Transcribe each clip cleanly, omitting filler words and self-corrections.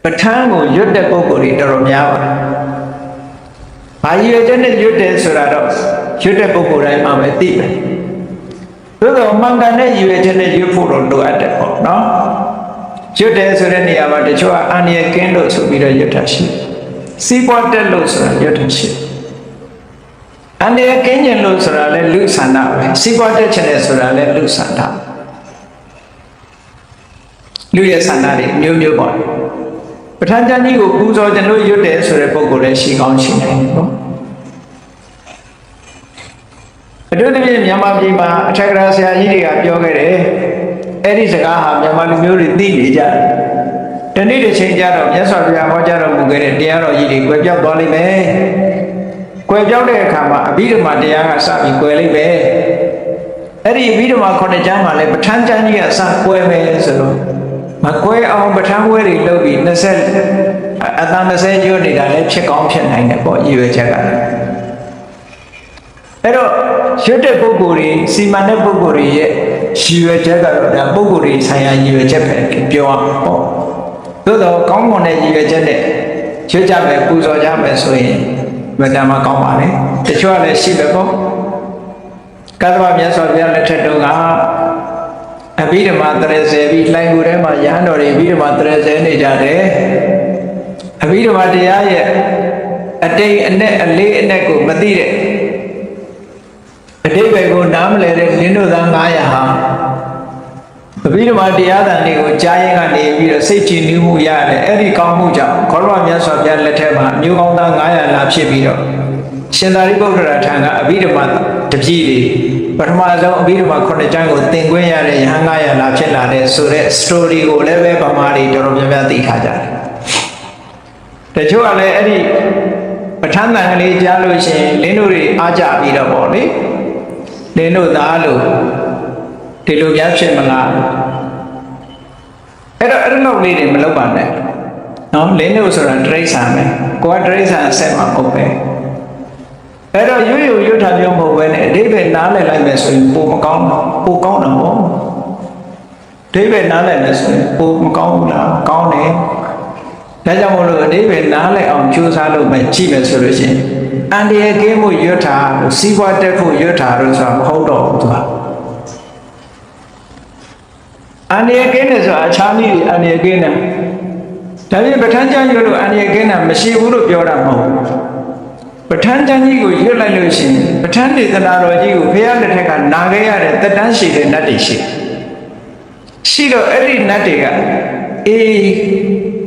ပဋ္ဌာန်းကိုရွတ်တဲ့ပုဂ္ဂိုလ်တွေတော်တော်များပါတယ်။ဘာရည်ရွယ်ချက်နဲ့ရွတ်တယ်ဆိုတာတော့ရွတ်တဲ့ပုဂ္ဂိုလ်တိုင်းမှာပဲသိတယ်။သို့သောမှန်ကန်တဲ့ရည်ရွယ်ချက်နဲ့ရွတ်ဖို့တော့လိုအပ်တယ်ပေါ့နော်။ရွတ်တယ်ဆိုတဲ့နေရာမှာတချို့ကအန္တရာယ်ကင်းလို့ဆိုပြီးတော့ရွတ်တာရှိတယ်။စီးပွားတက်လို့ဆိုတာရွတ်တာရှိတယ်။အန္တရာယ်ကင်းခြင်းလို့ဆိုတာလည်းလူဆန္ဒပဲ။စီးပွားတက်ခြင်းလည်းဆိုတာလည်းလူဆန္ဒ။လူရဲ့ဆန္ဒတွေမျိုးမျိုးပေါ့။ပဋ္ဌာန်းကျမ်းကြီးကိုပူဇော်ကျွန်တော်ရွတ်တယ်ဆိုတဲ့ပုဂ္ဂိုလ်လည်းရှိကောင်းရှိနိုင်တယ်နော်အထူးသဖြင့်မြန်မာပြည်မှာအထက်ကရာဆရာကြီးတွေကပြောခဲ့တယ်အဲ့ဒီစကားဟာမြန်မာလူမျိုးတွေသိနေကြတယ်တနေ့တစ်ချိန်ကျတော့မြတ်စွာဘုရားဟောကြားတော်မူခဲ့တဲ့တရားတော်ကြီးတွေကွယ်ပြောက်သွားလိမ့်မယ်ကွယ်ပြောက်တဲ့အခါမှာအဘိဓမ္မာတရားကစပြီးကွယ်လိမ့်မယ်အဲ့ဒီအဘိဓမ္မာ9ကျမ်းမှာလည်းပဋ္ဌာန်းကျမ်းကြီးကစကွယ်မယ်ဆိုတော့မကွဲအောင်ပဋ္ဌာန်းပွဲတွေလုပ်ပြီးအတန်20ကျွတ်နေတာလည်းဖြစ်ကောင်းဖြစ်နိုင်တယ်ပေါ့ရည်ရွယ်ချက်ကအဲ့တော့ရွတ်တဲ့ပုဂ္ဂိုလ်တွေစီမံတဲ့ပုဂ္ဂိုလ်တွေရဲ့ရည်ရွယ်ချက်ကတော့ဒါပုဂ္ဂိုလ်တွေဆိုင်ရာရည်ရွယ်ချက်ပဲပြောအောင်ပေါ့သို့တော့ကောင်းမွန်တဲ့ရည်ရွယ်ချက်နဲ့ရွတ်ကြမယ်ပူဇော်ကြမယ်ဆိုရင်မတမ်းမကောင်းပါနဲ့တချို့ကလည်းရှိပဲပေါ့ကသဗ္ဗမြတ်စွာဘုရားလက်ထက်တုန်းကအဘိဓမ္မာ30ပြီးလှိုင်ကူထဲမှာရဟန်းတော်တွေအဘိဓမ္မာ30နေကြတယ်အဘိဓမ္မာတရားရဲ့အတိတ်အနဲ့အလေးအနက်ကိုမသိတဲ့အတိတ်ပဲကိုနားမလည်တဲ့လင်းတို့သား900ဟာအဘိဓမ္မာတရားတန်တွေကိုကြားရင်ကနေပြီးတော့စိတ်ကြည်နူးမှုရတယ်အဲ့ဒီကောင်းမှုကြောင့်ခေါရမမြတ်စွာဘုရားလက်ထက်မှာမျိုးကောင်းသား900လာဖြစ်ပြီးတော့ရှင်သာရိပုတ္တရာထံကအဘိဓမ္မာတပည့်တွေပထမဆုံးအဘိဓမ္မာ9ကျမ်းကိုသင်ခွင့်ရတဲ့ယဟန်900လာဖြစ်လာတဲ့ဆိုတဲ့ story ကိုလည်းပဲဗမာတွေတော်တော်များများသိထားကြတယ်တချို့ကလည်းအဲ့ဒီပဋ္ဌာန်းတန်ကလေးကြားလို့ရှိရင်လင်းတို့တွေအားကြပြီးတော့ပေါ့လေလင်းတို့သားလို့ဒီလိုများဖြစ်မလားအဲ့တော့အဲ့လိုလေးတွေမလုပ်ပါနဲ့နော်လင်းတို့ဆိုတာတရိစ္ဆာန်ပဲကိုကတရိစ္ဆာန်အဆက်မှာဟုတ်ပဲအဲ့တော့ရွတ်ထားပြောမဟုတ်ပဲနဲ့အဓိပ္ပာယ်နားလည်လိုက်မယ်ဆိုရင်ပိုမကောင်းတော့ပိုကောင်းတော့ပေါ့အဓိပ္ပာယ်နားလည်မယ်ဆိုရင်ပိုမကောင်းဘူးလားကောင်းတယ်ဒါကြောင့်မို့လို့အဓိပ္ပာယ်နားလည်အောင်ကြိုးစားလို့ပဲကြည့်မယ်ဆိုလို့ရှိရင်အန္တရာယ်ကင်းမှုရွတ်ထားလို့စီးပွားတက်ဖို့ရွတ်ထားလို့ဆိုတာမဟုတ်တော့ဘူးသူကအန္တရာယ်ကင်းတယ်ဆိုတာအခြားနည်းအန္တရာယ်ကင်းတယ်ဒါပြင်ပဋ္ဌာန်းကျမ်းရွတ်လို့အန္တရာယ်ကင်းတာမရှိဘူးလို့ပြောတာမဟုတ်ဘူးပဋ္ဌာန်းကျမ်းကြီးကိုရွတ်လိုက်လို့ရှိရင်ပဋ္ဌာန်းဒေသနာတော်ကြီးကိုဘုရားလက်ထက်ကနာခဲ့ရတဲ့တက်တန်းရှိတဲ့နတ်တွေရှိတော့အဲ့ဒီနတ်တွေကအေး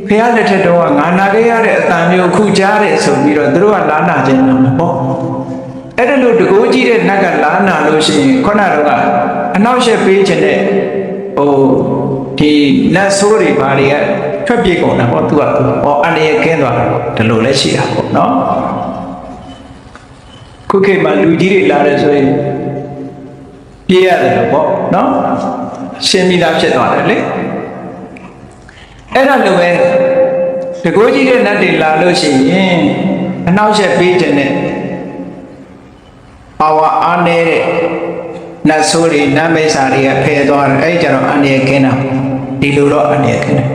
ဘုရားလက်ထက်တော့ငါနာခဲ့ရတဲ့အတန်မျိုးခုကြားတယ်ဆိုပြီးတော့သူတို့ကလာနာခြင်းတော့ပေါ့အဲ့ဒါလို့တကိုးကြီးတဲ့နတ်ကလာနာလို့ရှိရင်ခုနကအနောက်ရှက်ပေးခြင်းတဲ့ဒီနတ်ဆိုးတွေဘာတွေကထွက်ပြေးကုန်တာပေါ့သူကအန္တရာယ်ကင်းသွားတာပေါ့ဒီလိုလည်းရှိတာပေါ့နော်ခုခေတ်မှာလူကြီးတွေလာတယ်ဆိုရင်ပြေးရတယ်လို့ပေါ့နော်ရှင်းပြီးသားဖြစ်သွားတယ်လေအဲ့ဒါလိုပဲတကိုးကြီးတဲ့နတ်တွေလာလို့ရှိရင်အနောက်ရှက်ပေးခြင်းနဲ့ပါဝါအားနေတဲ့နတ်ဆိုးတွေနတ်မိတ်ဆာတွေကဖယ်သွားတယ်အဲ့ဒီကျတော့အန္တရာယ်ကင်းတာဒီလိုတော့အန္တရာယ်ကင်းတယ်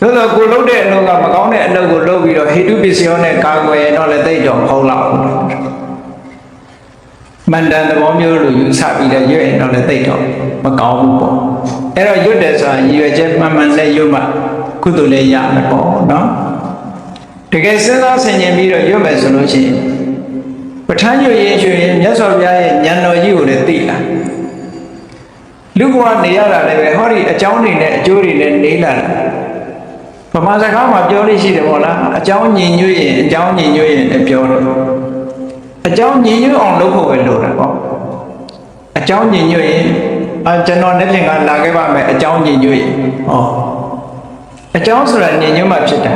သို့တော့ကိုလုပ်တဲ့အလုပ်ကမကောင်းတဲ့အလုပ်ကိုလုပ်ပြီးတော့ဟိတုပစ္စယောနဲ့ကာကွယ်တော့လည်းသိတော့မဟုတ်တော့ဘူးမန္တန်သဘောမျိုးလိုယူဆပြီးတော့ရွတ်ရင်တော့လည်းသိတော့မကောင်းဘူးပေါ့အဲ့တော့ရွတ်တယ်ဆိုတာရည်ရွယ်ချက်မှန်မှန်နဲ့ရွတ်မှကုသိုလ်လည်းရမယ်ပေါ့နော်တကယ်စဉ်းစားဆင်ခြင်ပြီးတော့ရွတ်မယ်ဆိုလို့ရှိရင်ပဋ္ဌာန်းရွတ်ရင်ရွှေရင်မြတ်စွာဘုရားရဲ့ဉာဏ်တော်ကြီးကိုလည်းသိလာလူဘဝနေရတာလည်းပဲဟောဒီအကြောင်းတွေနဲ့အကျိုးတွေနဲ့နေလာတာဗမာစကားမှာပြောလို့ရှိတယ်ပေါ့လားအကြောင်းညီညွတ်ရင်အကြောင်းညီညွတ်ရင်လည်းပြောတယ်အကြောင်းညီညွတ်အောင်လုပ်ဖို့ပဲလိုတယ်ပေါ့အကြောင်းညီညွတ်ရင်ကျွန်တော်နေ့ပြင်ကလာခဲ့ပါမယ်အကြောင်းညီညွတ်ရင်အကြောင်းဆိုတာညီညွတ်မှဖြစ်တာ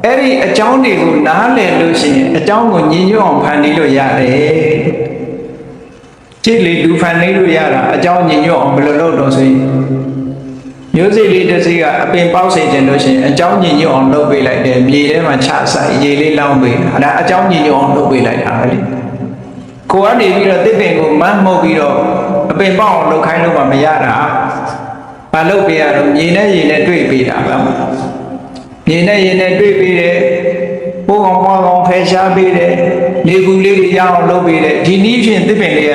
အဲ့ဒီအကြောင်းတွေကိုနားလည်လို့ရှိရင်အကြောင်းကိုညီညွတ်အောင်ဖန်တီးလို့ရတယ်ကြည့်လေလူဖန်တီးလို့ရတာအကြောင်းညီညွတ်အောင်ဘယ်လိုလုပ်တော့ဆိုရင်မျိုးစိလေးတစ်စိကအပင်ပေါက်စေခြင်းလို့ရှိရင်အကြောင်းညီညွတ်အောင်လုပ်ပေးလိုက်တယ်မြေထဲမှာချဆိုင်ရေလေးလောင်းပေးတာဒါအကြောင်းညီညွတ်အောင်လုပ်ပေးလိုက်တာပဲလေကိုကနေပြီးတော့တစ်ပင်ကိုမန်းမှုတ်ပြီးတော့အပင်ပေါက်အောင်လုပ်ခိုင်းလို့မှမရတာဘာ ဘာလုပ်ပေးရတော့မြေနဲ့ရေနဲ့တွေ့ပေးတာပါမြေနဲ့ရေနဲ့တွေ့ပေးတယ်ပိုးကောင်ပွားကောင်ဖယ်ရှားပေးတယ်လေဘူးလေးတွေရအောင်လုပ်ပေးတယ်ဒီနည်းဖြင့်သစ်ပင်လေးရ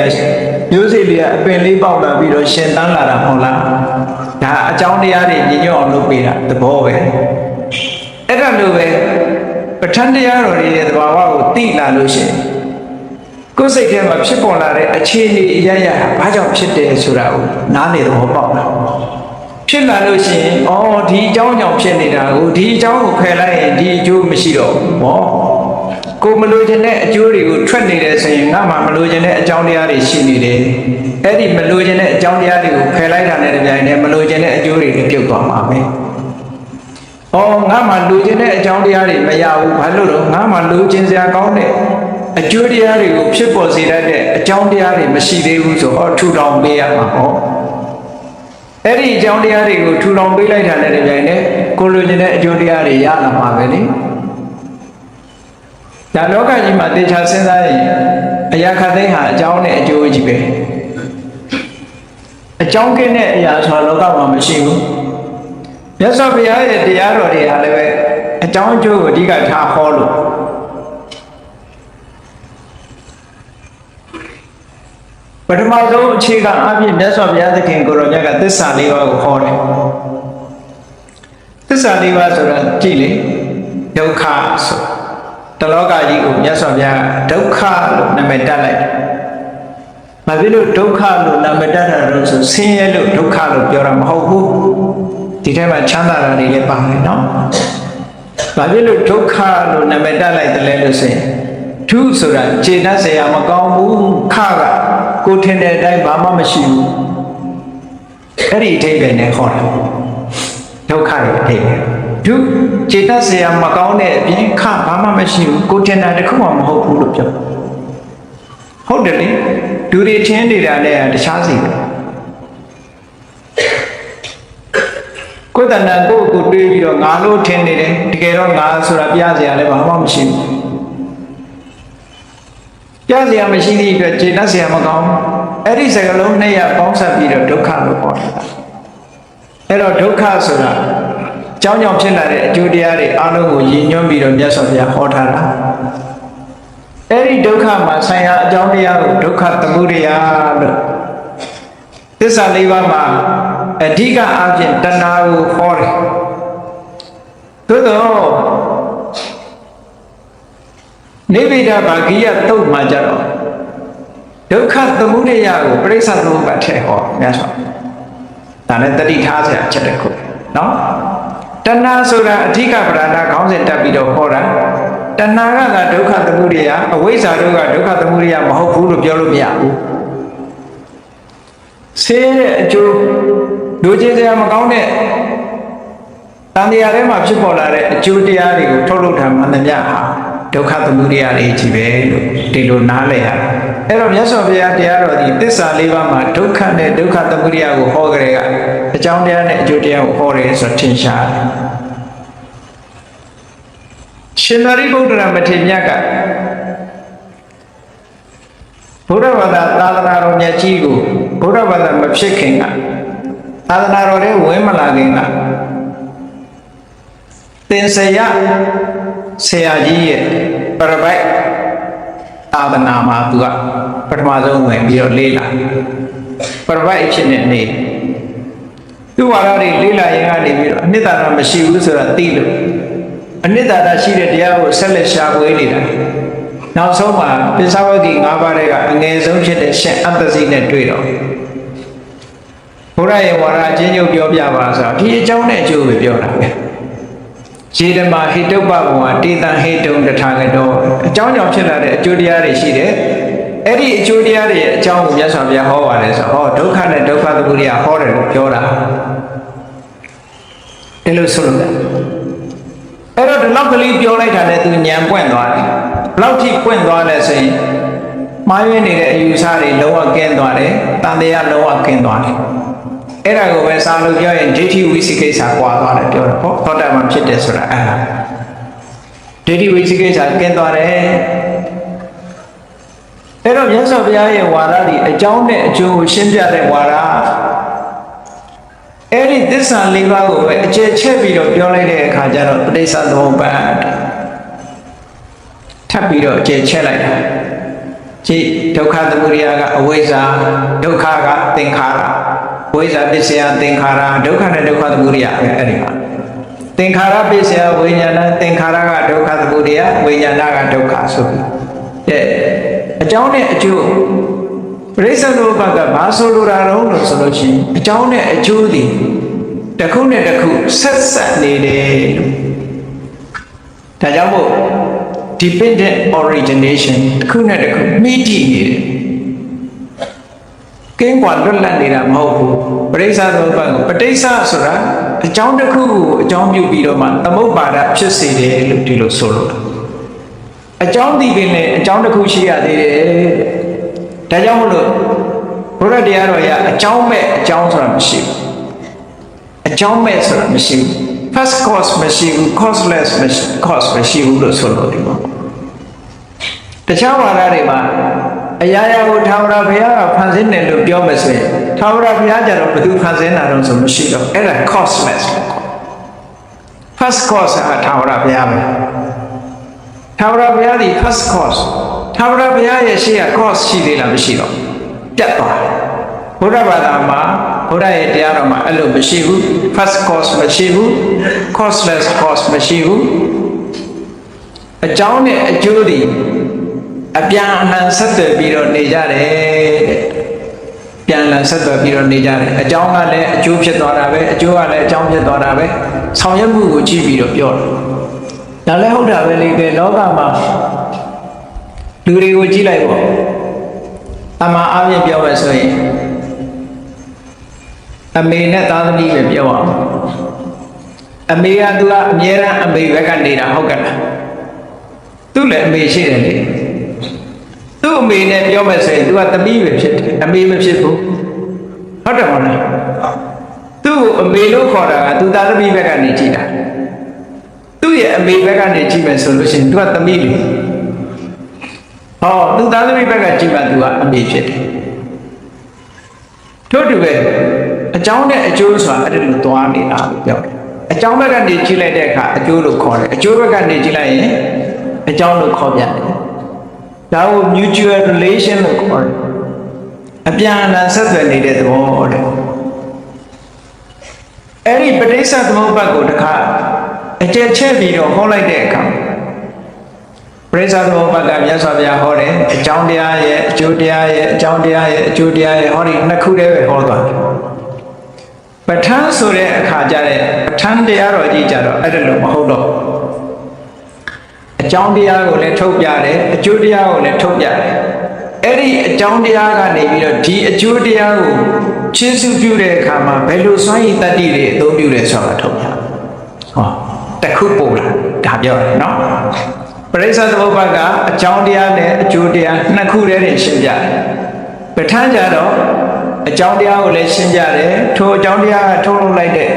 မျိုးစိလေးကအပင်လေးပေါက်လာပြီးတော့ရှင်သန်လာတာမဟုတ်လားဒါအကြောင်းတရားတွေညညွတ်အောင်လုပ်ပေးတာသဘောပဲအဲ့ဒါလိုပဲပဋ္ဌာန်းတရားတော်တွေရဲ့သဘာဝကိုသိလာလို့ရှိရင်ကိုယ်စိတ်ထဲမှာဖြစ်ပေါ်လာတဲ့အခြေအနေအရာရာဘာကြောင့်ဖြစ်တယ်ဆိုတာကိုနားလေသဘောပေါက်လာဖြစ်လာလို့ရှိရင်အော်ဒီအကြောင်းကြောင့်ဖြစ်နေတာကိုဒီအကြောင်းကိုဖယ်လိုက်ရင်ဒီအကျိုးမရှိတော့ဘူးဟောကိုမလိုချင်တဲ့အကျိုးတွေကိုထွက်နေတယ်ဆိုရင်ငါမှမလိုချင်တဲ့အကြောင်းတရားတွေရှိနေတယ်အဲ့ဒီမလိုချင်တဲ့အကြောင်းတရားတွေကိုဖယ်လိုက်တာနဲ့တပြိုင်တည်းမလိုချင်တဲ့အကျိုးတွေပြုတ်သွားမှာပဲအော်ငါမှလိုချင်တဲ့အကြောင်းတရားတွေမရဘူးဘာလို့တော့ငါမှလိုချင်စရာကောင်းတဲ့အကျိုးတရားတွေကိုဖြစ်ပေါ်စေတတ်တဲ့အကြောင်းတရားတွေမရှိသေးဘူးဆိုတော့ထူထောင်ပေးရမှာဟောအဲ့ဒီအကြောင်းတရားတွေကိုထူထောင်ပေးလိုက်တာနဲ့တပြိုင်တည်းကိုလိုချင်တဲ့အကျိုးတရားတွေရလာမှာပဲလေဒါလောကကြီးမှာတေချာစဉ်းစားရင်အရာခတ်သိမ်းဟာအကြောင်းနဲ့အကျိုးကြီးပဲအကြောင်းကင်းတဲ့အရာဆိုတာလောကမှာမရှိဘူးမြတ်စွာဘုရားရဲ့တရားတော်တွေဟာလည်းပဲအကြောင်းအကျိုးကိုအဓိကထားဟောလို့ပထမဆုံးအခြေခံအဖြစ်မြတ်စွာဘုရားသခင်ကိုရောမြတ်ကသစ္စာလေးပါးကိုဟောတယ်သစ္စာလေးပါးဆိုတာကြည့်လေဒုက္ခဆိုတလောကကြီးကိုမြတ်စွာဘုရားဒုက္ခလို့နာမည်တပ်လိုက်တယ်။ဘာဖြစ်လို့ဒုက္ခလို့နာမည်တပ်တာလို့ဆိုဆင်းရဲလို့ဒုက္ခလို့ပြောတာမဟုတ်ဘူး။ဒီထဲမှာချမ်းသာတာတွေလည်းပါတယ်နော်။ဘာဖြစ်လို့ဒုက္ခလို့နာမည်တပ်လိုက်တယ်လဲလို့ဆိုရင်ဒုဆိုတာခြေတတ်เสียမကောင်းဘူးခကကိုထင်တဲ့အတိုင်းဘာမှမရှိဘူး။အဲ့ဒီအထိပ္ပယ်နဲ့ခေါ်တာဒုက္ခရဲ့အထိပ္ပယ်ဒုခြေတတ်เสียမကောင်းတဲ့အပြင်ခဘာမှမရှိဘူးကိုထင်တာတခုမှမဟုတ်ဘူးလို့ပြောဟုတ်တယ်လေဒူတွေထင်းနေတာလည်းတခြားစီပဲကိုယ်တဏ္ဍာကိုတွေးပြီးတော့ငါလို့ထင်နေတယ်တကယ်တော့ငါဆိုတာပြเสียလည်းဘာမှမရှိဘူးပြเสียမရှိသည့်အတွက်ခြေတတ်เสียမကောင်းအဲ့ဒီစကားလုံးနှစ်ရပ်ပေါင်းစပ်ပြီးတော့ဒုက္ခလို့ခေါ်တာအဲ့တော့ဒုက္ခဆိုတာကြောင်းကြောင့်ဖြစ်လာတဲ့အကျိုးတရားတွေအလုံးကိုရည်ညွှန်းပြီးတော့မြတ်စွာဘုရားဟောထားတာအဲ့ဒီဒုက္ခမှာဆိုင်ရာအကြောင်းတရားကိုဒုက္ခသမုဒယလို့သစ္စာလေးပါးမှာအဓိကအဖြစ်တဏှာကိုဟောတယ်သို့သောနိဗ္ဗိဒဘာဂိယတုတ်မှာကြတော့ဒုက္ခသမုဒယကိုပရိစ္ဆသမုပ္ပါထဲဟောမြတ်စွာဒါနဲ့တတိထားစရာချက်တစ်ခုနော်တဏှာဆိုတာအဓိကပဓာနာခေါင်းစဉ်တက်ပြီးတော့ဟောတာတဏှာကဒုက္ခသမုဒယအဝိဇ္ဇာတို့ကဒုက္ခသမုဒယမဟုတ်ဘူးလို့ပြောလို့မရဘူးဆင်းရဲတဲ့အကျိုးလူချင်းစရာမကောင်းတဲ့တန်တရားထဲမှာဖြစ်ပေါ်လာတဲ့အကျိုးတရားတွေကိုထုတ်လုပ်တာမှန်သမျှဟာဒုက္ခသမုဒယတွေကြီးပဲလို့ဒီလိုနားလည်ရအဲ့တော့မြတ်စွာဘုရားတရားတော်ဒီသစ္စာလေးပါးမှာဒုက္ခနဲ့ဒုက္ခသမုဒယကိုဟောကြတဲ့ကအကြောင်းတရားနဲ့အကျိုးတရားကိုဟောတယ်ဆိုထင်ရှားတယ်ရှင်သာရိပုတ္တရာမထေရမြတ်ကဘုရားဘာသာသာသနာတော်မြတ်ကြီးကိုဘုရားဘာသာမဖြစ်ခင်ကသာသနာတော်ထဲဝင်မလာခင်ကသင်္ဆေယဆရာကြီးရဲ့ပရပိုက်သာသနာမှာသူကပထမဆုံးဝင်ပြီးတော့လေးလာပရပိုက်ဖြစ်နေသူဝါဒတွေလေးလာရင်ကနေပြီးတော့အနှစ်သာရမရှိဘူးဆိုတာသိလို့အနှစ်သာရရှိတဲ့တရားကိုဆက်လက်ရှာဖွေနေတာနောက်ဆုံးမှာပိဿဝဂီ၅ပါးကအငယ်ဆုံးဖြစ်တဲ့ရှင်အတ္တစီနဲ့တွေ့တော့ဘုရားရဲ့ဝါဒအချင်းချုပ်ပြောပြပါဆိုတော့ဒီအကြောင်းနဲ့အကျိုးပဲပြောတာပဲခြေဓမ္မဟိတုပ္ပဘဝတေတံဟိတုံတထာဂတောအကြောင်းကြောင့်ဖြစ်လာတဲ့အကျိုးတရားတွေရှိတယ်အဲ့ဒီအကျိုးတရားတွေရဲ့အကြောင်းကိုမြတ်စွာဘုရားဟောပါတယ်ဆိုတော့ဒုက္ခနဲ့ဒုက္ခသမုဒယဟောတယ်လို့ပြောတာအဲ့လိုဆိုလို့အဲ့တော့ဒီလောက်ကလေးပြောလိုက်တာနဲ့သူညံပွင့်သွားတယ်ဘလောက်ထိပွင့်သွားလဲဆိုရင်မှားယွင်းနေတဲ့အယူဆတွေလုံးဝကင်းသွားတယ်တန်တရားလုံးဝကင်းသွားတယ်အဲ့ဒါကိုပဲစာလို့ပြောရင်ဒိဋ္ဌိဝိသိကိစ္စကွာသွားတယ်ပြောတယ်ဟောသောတာပန်ဖြစ်တယ်ဆိုတာအဲ့ဒါဒိဋ္ဌိဝိသိကိစ္စကင်းသွားတယ်အဲ့တော့မြတ်စွာဘုရားရဲ့ဝါဒဒီအကြောင်းနဲ့အကျိုးကိုရှင်းပြတဲ့ဝါဒ အဲ့ဒီသစ္စာ၄ပါးကိုပဲအခြေချက်ပြီးတော့ပြောလိုက်တဲ့အခါကျတော့ပဋိစ္စသမုပ္ပါဒ်ထပ်ပြီးတော့အခြေချက်လိုက်တာကြည့်ဒုက္ခသမုဒယကအဝိဇ္ဇာဒုက္ခကသင်္ခါရဝိဇ္ဇာပစ္စယသင်္ခါရဒုက္ခနဲ့ဒုက္ခသမုဒယပဲအဲ့ဒီမှာသင်္ခါရပစ္စယဝိညာဏသင်္ခါရကဒုက္ခသမုဒယဝိညာဏကဒုက္ခဆိုပြီးတဲ့အကြောင်းနဲ့အကျိုးပရိစ္ဆေသမုပ္ပါဒ်ကဘာဆိုလိုတာတော့လို့ဆိုလို့ရှိရင်အကြောင်းနဲ့အကျိုးဒီတစ်ခုနဲ့တစ်ခုဆက်ဆက်နေတယ်လို့ဒါကြောင့်မို့ dependent origination တစ်ခုနဲ့တစ်ခုမိတိနေတယ်ကင်းကွာလွတ်လပ်နေတာမဟုတ်ဘူးပရိစ္ဆေသမုပ္ပါဒ်ကိုပဋိစ္စဆိုတာအကြောင်းတစ်ခုကိုအကြောင်းပြုပြီးတော့မှသမုပ္ပါဒဖြစ်စေတယ်လို့ဒီလိုဆိုလို့အကြောင်းဒီပင်နဲ့အကြောင်းတစ်ခုရှိရသေးတယ်ဒါကြောင့်မလို့ဘုရားတရားတော်ရအကြောင်းမဲ့အကြောင်းဆိုတာမရှိဘူးအကြောင်းမဲ့ဆိုတာမရှိဘူး first cause မရှိဘူး causeless cause မရှိဘူးလို့ဆိုလို့ဒီမှာတခြားဝါဒတွေမှာအရာရာကိုထာဝရဘုရားကဖန်ဆင်းတယ်လို့ပြောမယ်ဆိုရင်ထာဝရဘုရားကြတော့ဘယ်သူဖန်ဆင်းတာတော့ဆိုမရှိတော့အဲ့ဒါ causeless first cause ကထာဝရဘုရားပဲထာဝရဘုရားဒီ first cause ထာဝရဘုရားရဲ့ရှေ့က cause ရှိသေးလားမရှိတော့ပြတ်သွားတယ်ဘုရားဘာသာမှာဘုရားရဲ့တရားတော်မှာအဲ့လိုမရှိဘူး first cause မရှိဘူး causeless cause မရှိဘူးအကြောင်းနဲ့အကျိုးတွေအပြန်အလှန်ဆက်သွယ်ပြီးတော့နေကြတယ်တဲ့ပြန်လှန်ဆက်သွယ်ပြီးတော့နေကြတယ်အကြောင်းကလည်းအကျိုးဖြစ်သွားတာပဲအကျိုးကလည်းအကြောင်းဖြစ်သွားတာပဲဆောင်ရွက်မှုကိုကြည့်ပြီးတော့ပြောတယ်ဒါလည်းဟုတ်တာပဲလေကဲလောကမှာလူတွေကိုကြည့်လိုက်ပေါ့အမှန်အပြည့်ပြောမယ်ဆိုရင်အမေနဲ့သားသမီးပဲပြောအောင်အမေကသူကအမြဲတမ်းအမေဘက်ကနေတာဟုတ်ကဲ့လားသူလည်းအမေရှိတယ်လေသူ့အမေနဲ့ပြောမယ်ဆိုရင်သူကသမီးပဲဖြစ်တယ်အမေမဖြစ်ဘူးဟုတ်တယ်မဟုတ်လားသူ့ကိုအမေလို့ခေါ်တာကသူသားသမီးဘက်ကနေကြည့်တာသူ့ရဲ့အမေဘက်ကနေကြည့်မယ်ဆိုလို့ရှိရင်သူကသမီးလေဟောသူသားသမီးဘက်ကကြည့်မှသူကအမေဖြစ်တယ်တို့တူပဲအကြောင်းနဲ့အကျိုးဆိုတာအဲ့ဒါလိုသွားနေတာလို့ပြောတယ်အကြောင်းဘက်ကနေကြည့်လိုက်တဲ့အခါအကျိုးလို့ခေါ်တယ်အကျိုးဘက်ကနေကြည့်လိုက်ရင်အကြောင်းလို့ခေါ်ပြန်တယ်ဒါကို mutual relation လို့ခေါ်တယ်အပြန်အလှန်ဆက်သွယ်နေတဲ့သဘောတဲ့အဲ့ဒီပဋိစ္စသမုပ္ပါဒ်ကိုတခါအကျယ်ချဲ့ပြီးတော့ဟောလိုက်တဲ့အခါပရိစ္ဆေသမုပ္ပါဒ်ကမြတ်စွာဘုရားဟောတယ်အကြောင်းတရားရဲ့အကျိုးတရားရဲ့အကြောင်းတရားရဲ့အကျိုးတရားရဲ့ဟောဒီနှစ်ခုတည်းပဲဟောသွားတယ်ပဋ္ဌာန်းဆိုတဲ့အခါကျတဲ့ပဋ္ဌာန်းတရားတော်ကြီးကြတော့အဲ့ဒါလိုမဟုတ်တော့အကြောင်းတရားကိုလည်းထုတ်ပြတယ်အကျိုးတရားကိုလည်းထုတ်ပြတယ်အဲ့ဒီအကြောင်းတရားကနေပြီးတော့ဒီအကျိုးတရားကိုရှင်းစုပြုတဲ့အခါမှာဘယ်လိုစွမ်းရည်တတ္တိတွေအသုံးပြုလဲဆိုတာထုတ်ပြဟောတခုပို့လာဒါပြောတယ်နော်ပရိစ္ဆေသမုပ္ပါဒ်ကအကြောင်းတရားနဲ့အကျိုးတရားနှစ်ခုတည်းနဲ့ရှင်းပြတယ်ပဋ္ဌာန်းကြတော့အကြောင်းတရားကိုလည်းရှင်းပြတယ်ထိုအကြောင်းတရားကထုတ်လုပ်လိုက်တဲ့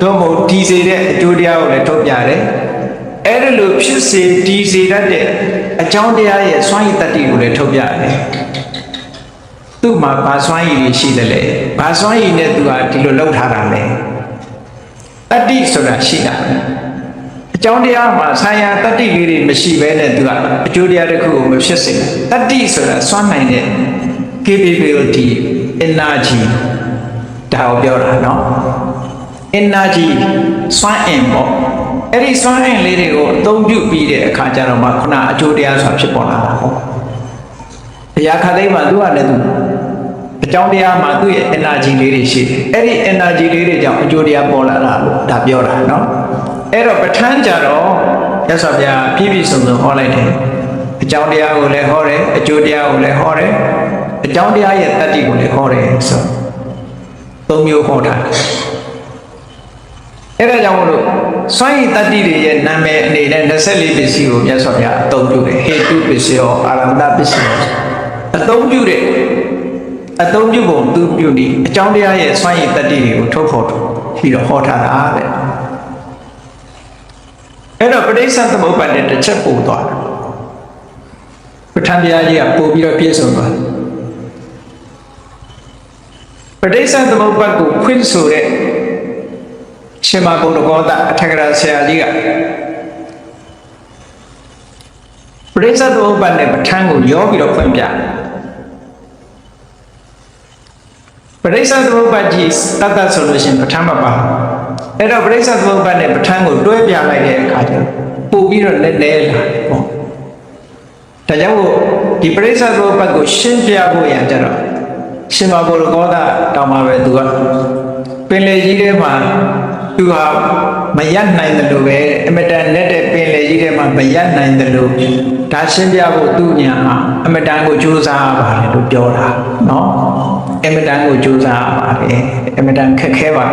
သို့မဟုတ်ဒီစေတဲ့အကျိုးတရားကိုလည်းထုတ်ပြတယ်အဲ့ဒါလိုဖြစ်စေဒီစေတတ်တဲ့အကြောင်းတရားရဲ့စွမ်းရည်တတ္တိကိုလည်းထုတ်ပြတယ်သူ့မှာဘာစွမ်းရည်တွေရှိတယ်လဲဘာစွမ်းရည်နဲ့သူကဒီလိုလုပ်ထားတာလဲတတ္တိဆိုတာရှိတာအကြောင်းတရားမှာဆံရတတ္တိလေးတွေမရှိဘဲနဲ့သူကအကျိုးတရားတစ်ခုကိုမဖြစ်စေတတ္တိဆိုတာစွမ်းနိုင်တဲ့ capability energy ဒါကိုပြောတာနော် energy စွမ်းအင်ပေါ့အဲ့ဒီစွမ်းအင်လေးတွေကိုအသုံးပြုပြီးတဲ့အခါကျတော့မှခုနအကျိုးတရားဆိုတာဖြစ်ပေါ်လာတာပေါ့ဘုရားခါသိမ်းမှာသူကလည်းသူအကြောင်းတရားမှာသူ့ရဲ့ energy လေးတွေရှိတယ်အဲ့ဒီ energy လေးတွေကြောင့်အကျိုးတရားပေါ်လာတာလို့ဒါပြောတာနော်အဲ့တော့ပဋ္ဌာန်းကြတော့ရသော်ဗျာပြည့်ပြည့်စုံစုံဟောလိုက်တယ်အကြောင်းတရားကိုလည်းဟောတယ်အကျိုးတရားကိုလည်းဟောတယ်အကြောင်းတရားရဲ့တတ္တိကိုလည်းဟောတယ်ဆိုသုံးမျိုးဟောတာအဲ့ဒါကြောင့်မလို့စွမ်းရည်တတ္တိတွေရဲ့နာမည်အနေနဲ့24ပစ္စည်းကိုမြတ်စွာဘုရားအသုံးပြုတယ်ဟေတုပစ္စယောအာရမဏပစ္စယောအသုံးပြုတဲ့အသုံးပြုပုံသူပြုနေအကြောင်းတရားရဲ့စွမ်းရည်တတ္တိတွေကိုထုတ်ဖော်ပြီးတော့ဟောထားတာတဲ့အဲ့တော့ပဋိစ္စသမုပ္ပါဒ်နဲ့တစ်ချက်ပို့သွားတယ်ပဋ္ဌာန်းတရားကြီးကပို့ပြီးတော့ပြည့်စုံသွားတယ်ပဋိစ္စသမုပ္ပါဒ်ကိုခွင့်ဆိုတဲ့ ရှင်မဘုဒ္ဓကောသအထက်ကရာဆရာကြီးကပရိစ္ဆေသမုပ္ပါဒ်နဲ့ပဋ္ဌာန်းကိုရောပြီးတော့ဖွင့်ပြပရိစ္ဆေသမုပ္ပါဒ်ကြီးတတ်ဆိုလို့ရှိရင်ပဋ္ဌာန်းမပါအဲ့တော့ပရိစ္ဆေသမုပ္ပါဒ်နဲ့ပဋ္ဌာန်းကိုတွဲပြလိုက်တဲ့အခါကျတော့ပို့ပြီးတော့လက်လဲလာပေါ့ဒါကြောင့်ဒီပရိစ္ဆေသမုပ္ပါဒ်ကိုရှင်းပြဖို့ရကြတော့ရှင်မဘုဒ္ဓကောသတောင်းပါပဲသူကပင်လေကြီးထဲမှာသူဟာမရနိုင်တယ်လို့ပဲအမတန်နဲ့တဲ့ပင်လေကြီးထဲမှာမရနိုင်တယ်လို့ဒါရှင်းပြဖို့သူ့ညာအမတန်ကိုကြိုးစားပါတယ်လို့ပြောတာနော်အမတန်ကိုကြိုးစားပါတယ်အမတန်ခက်ခဲပါ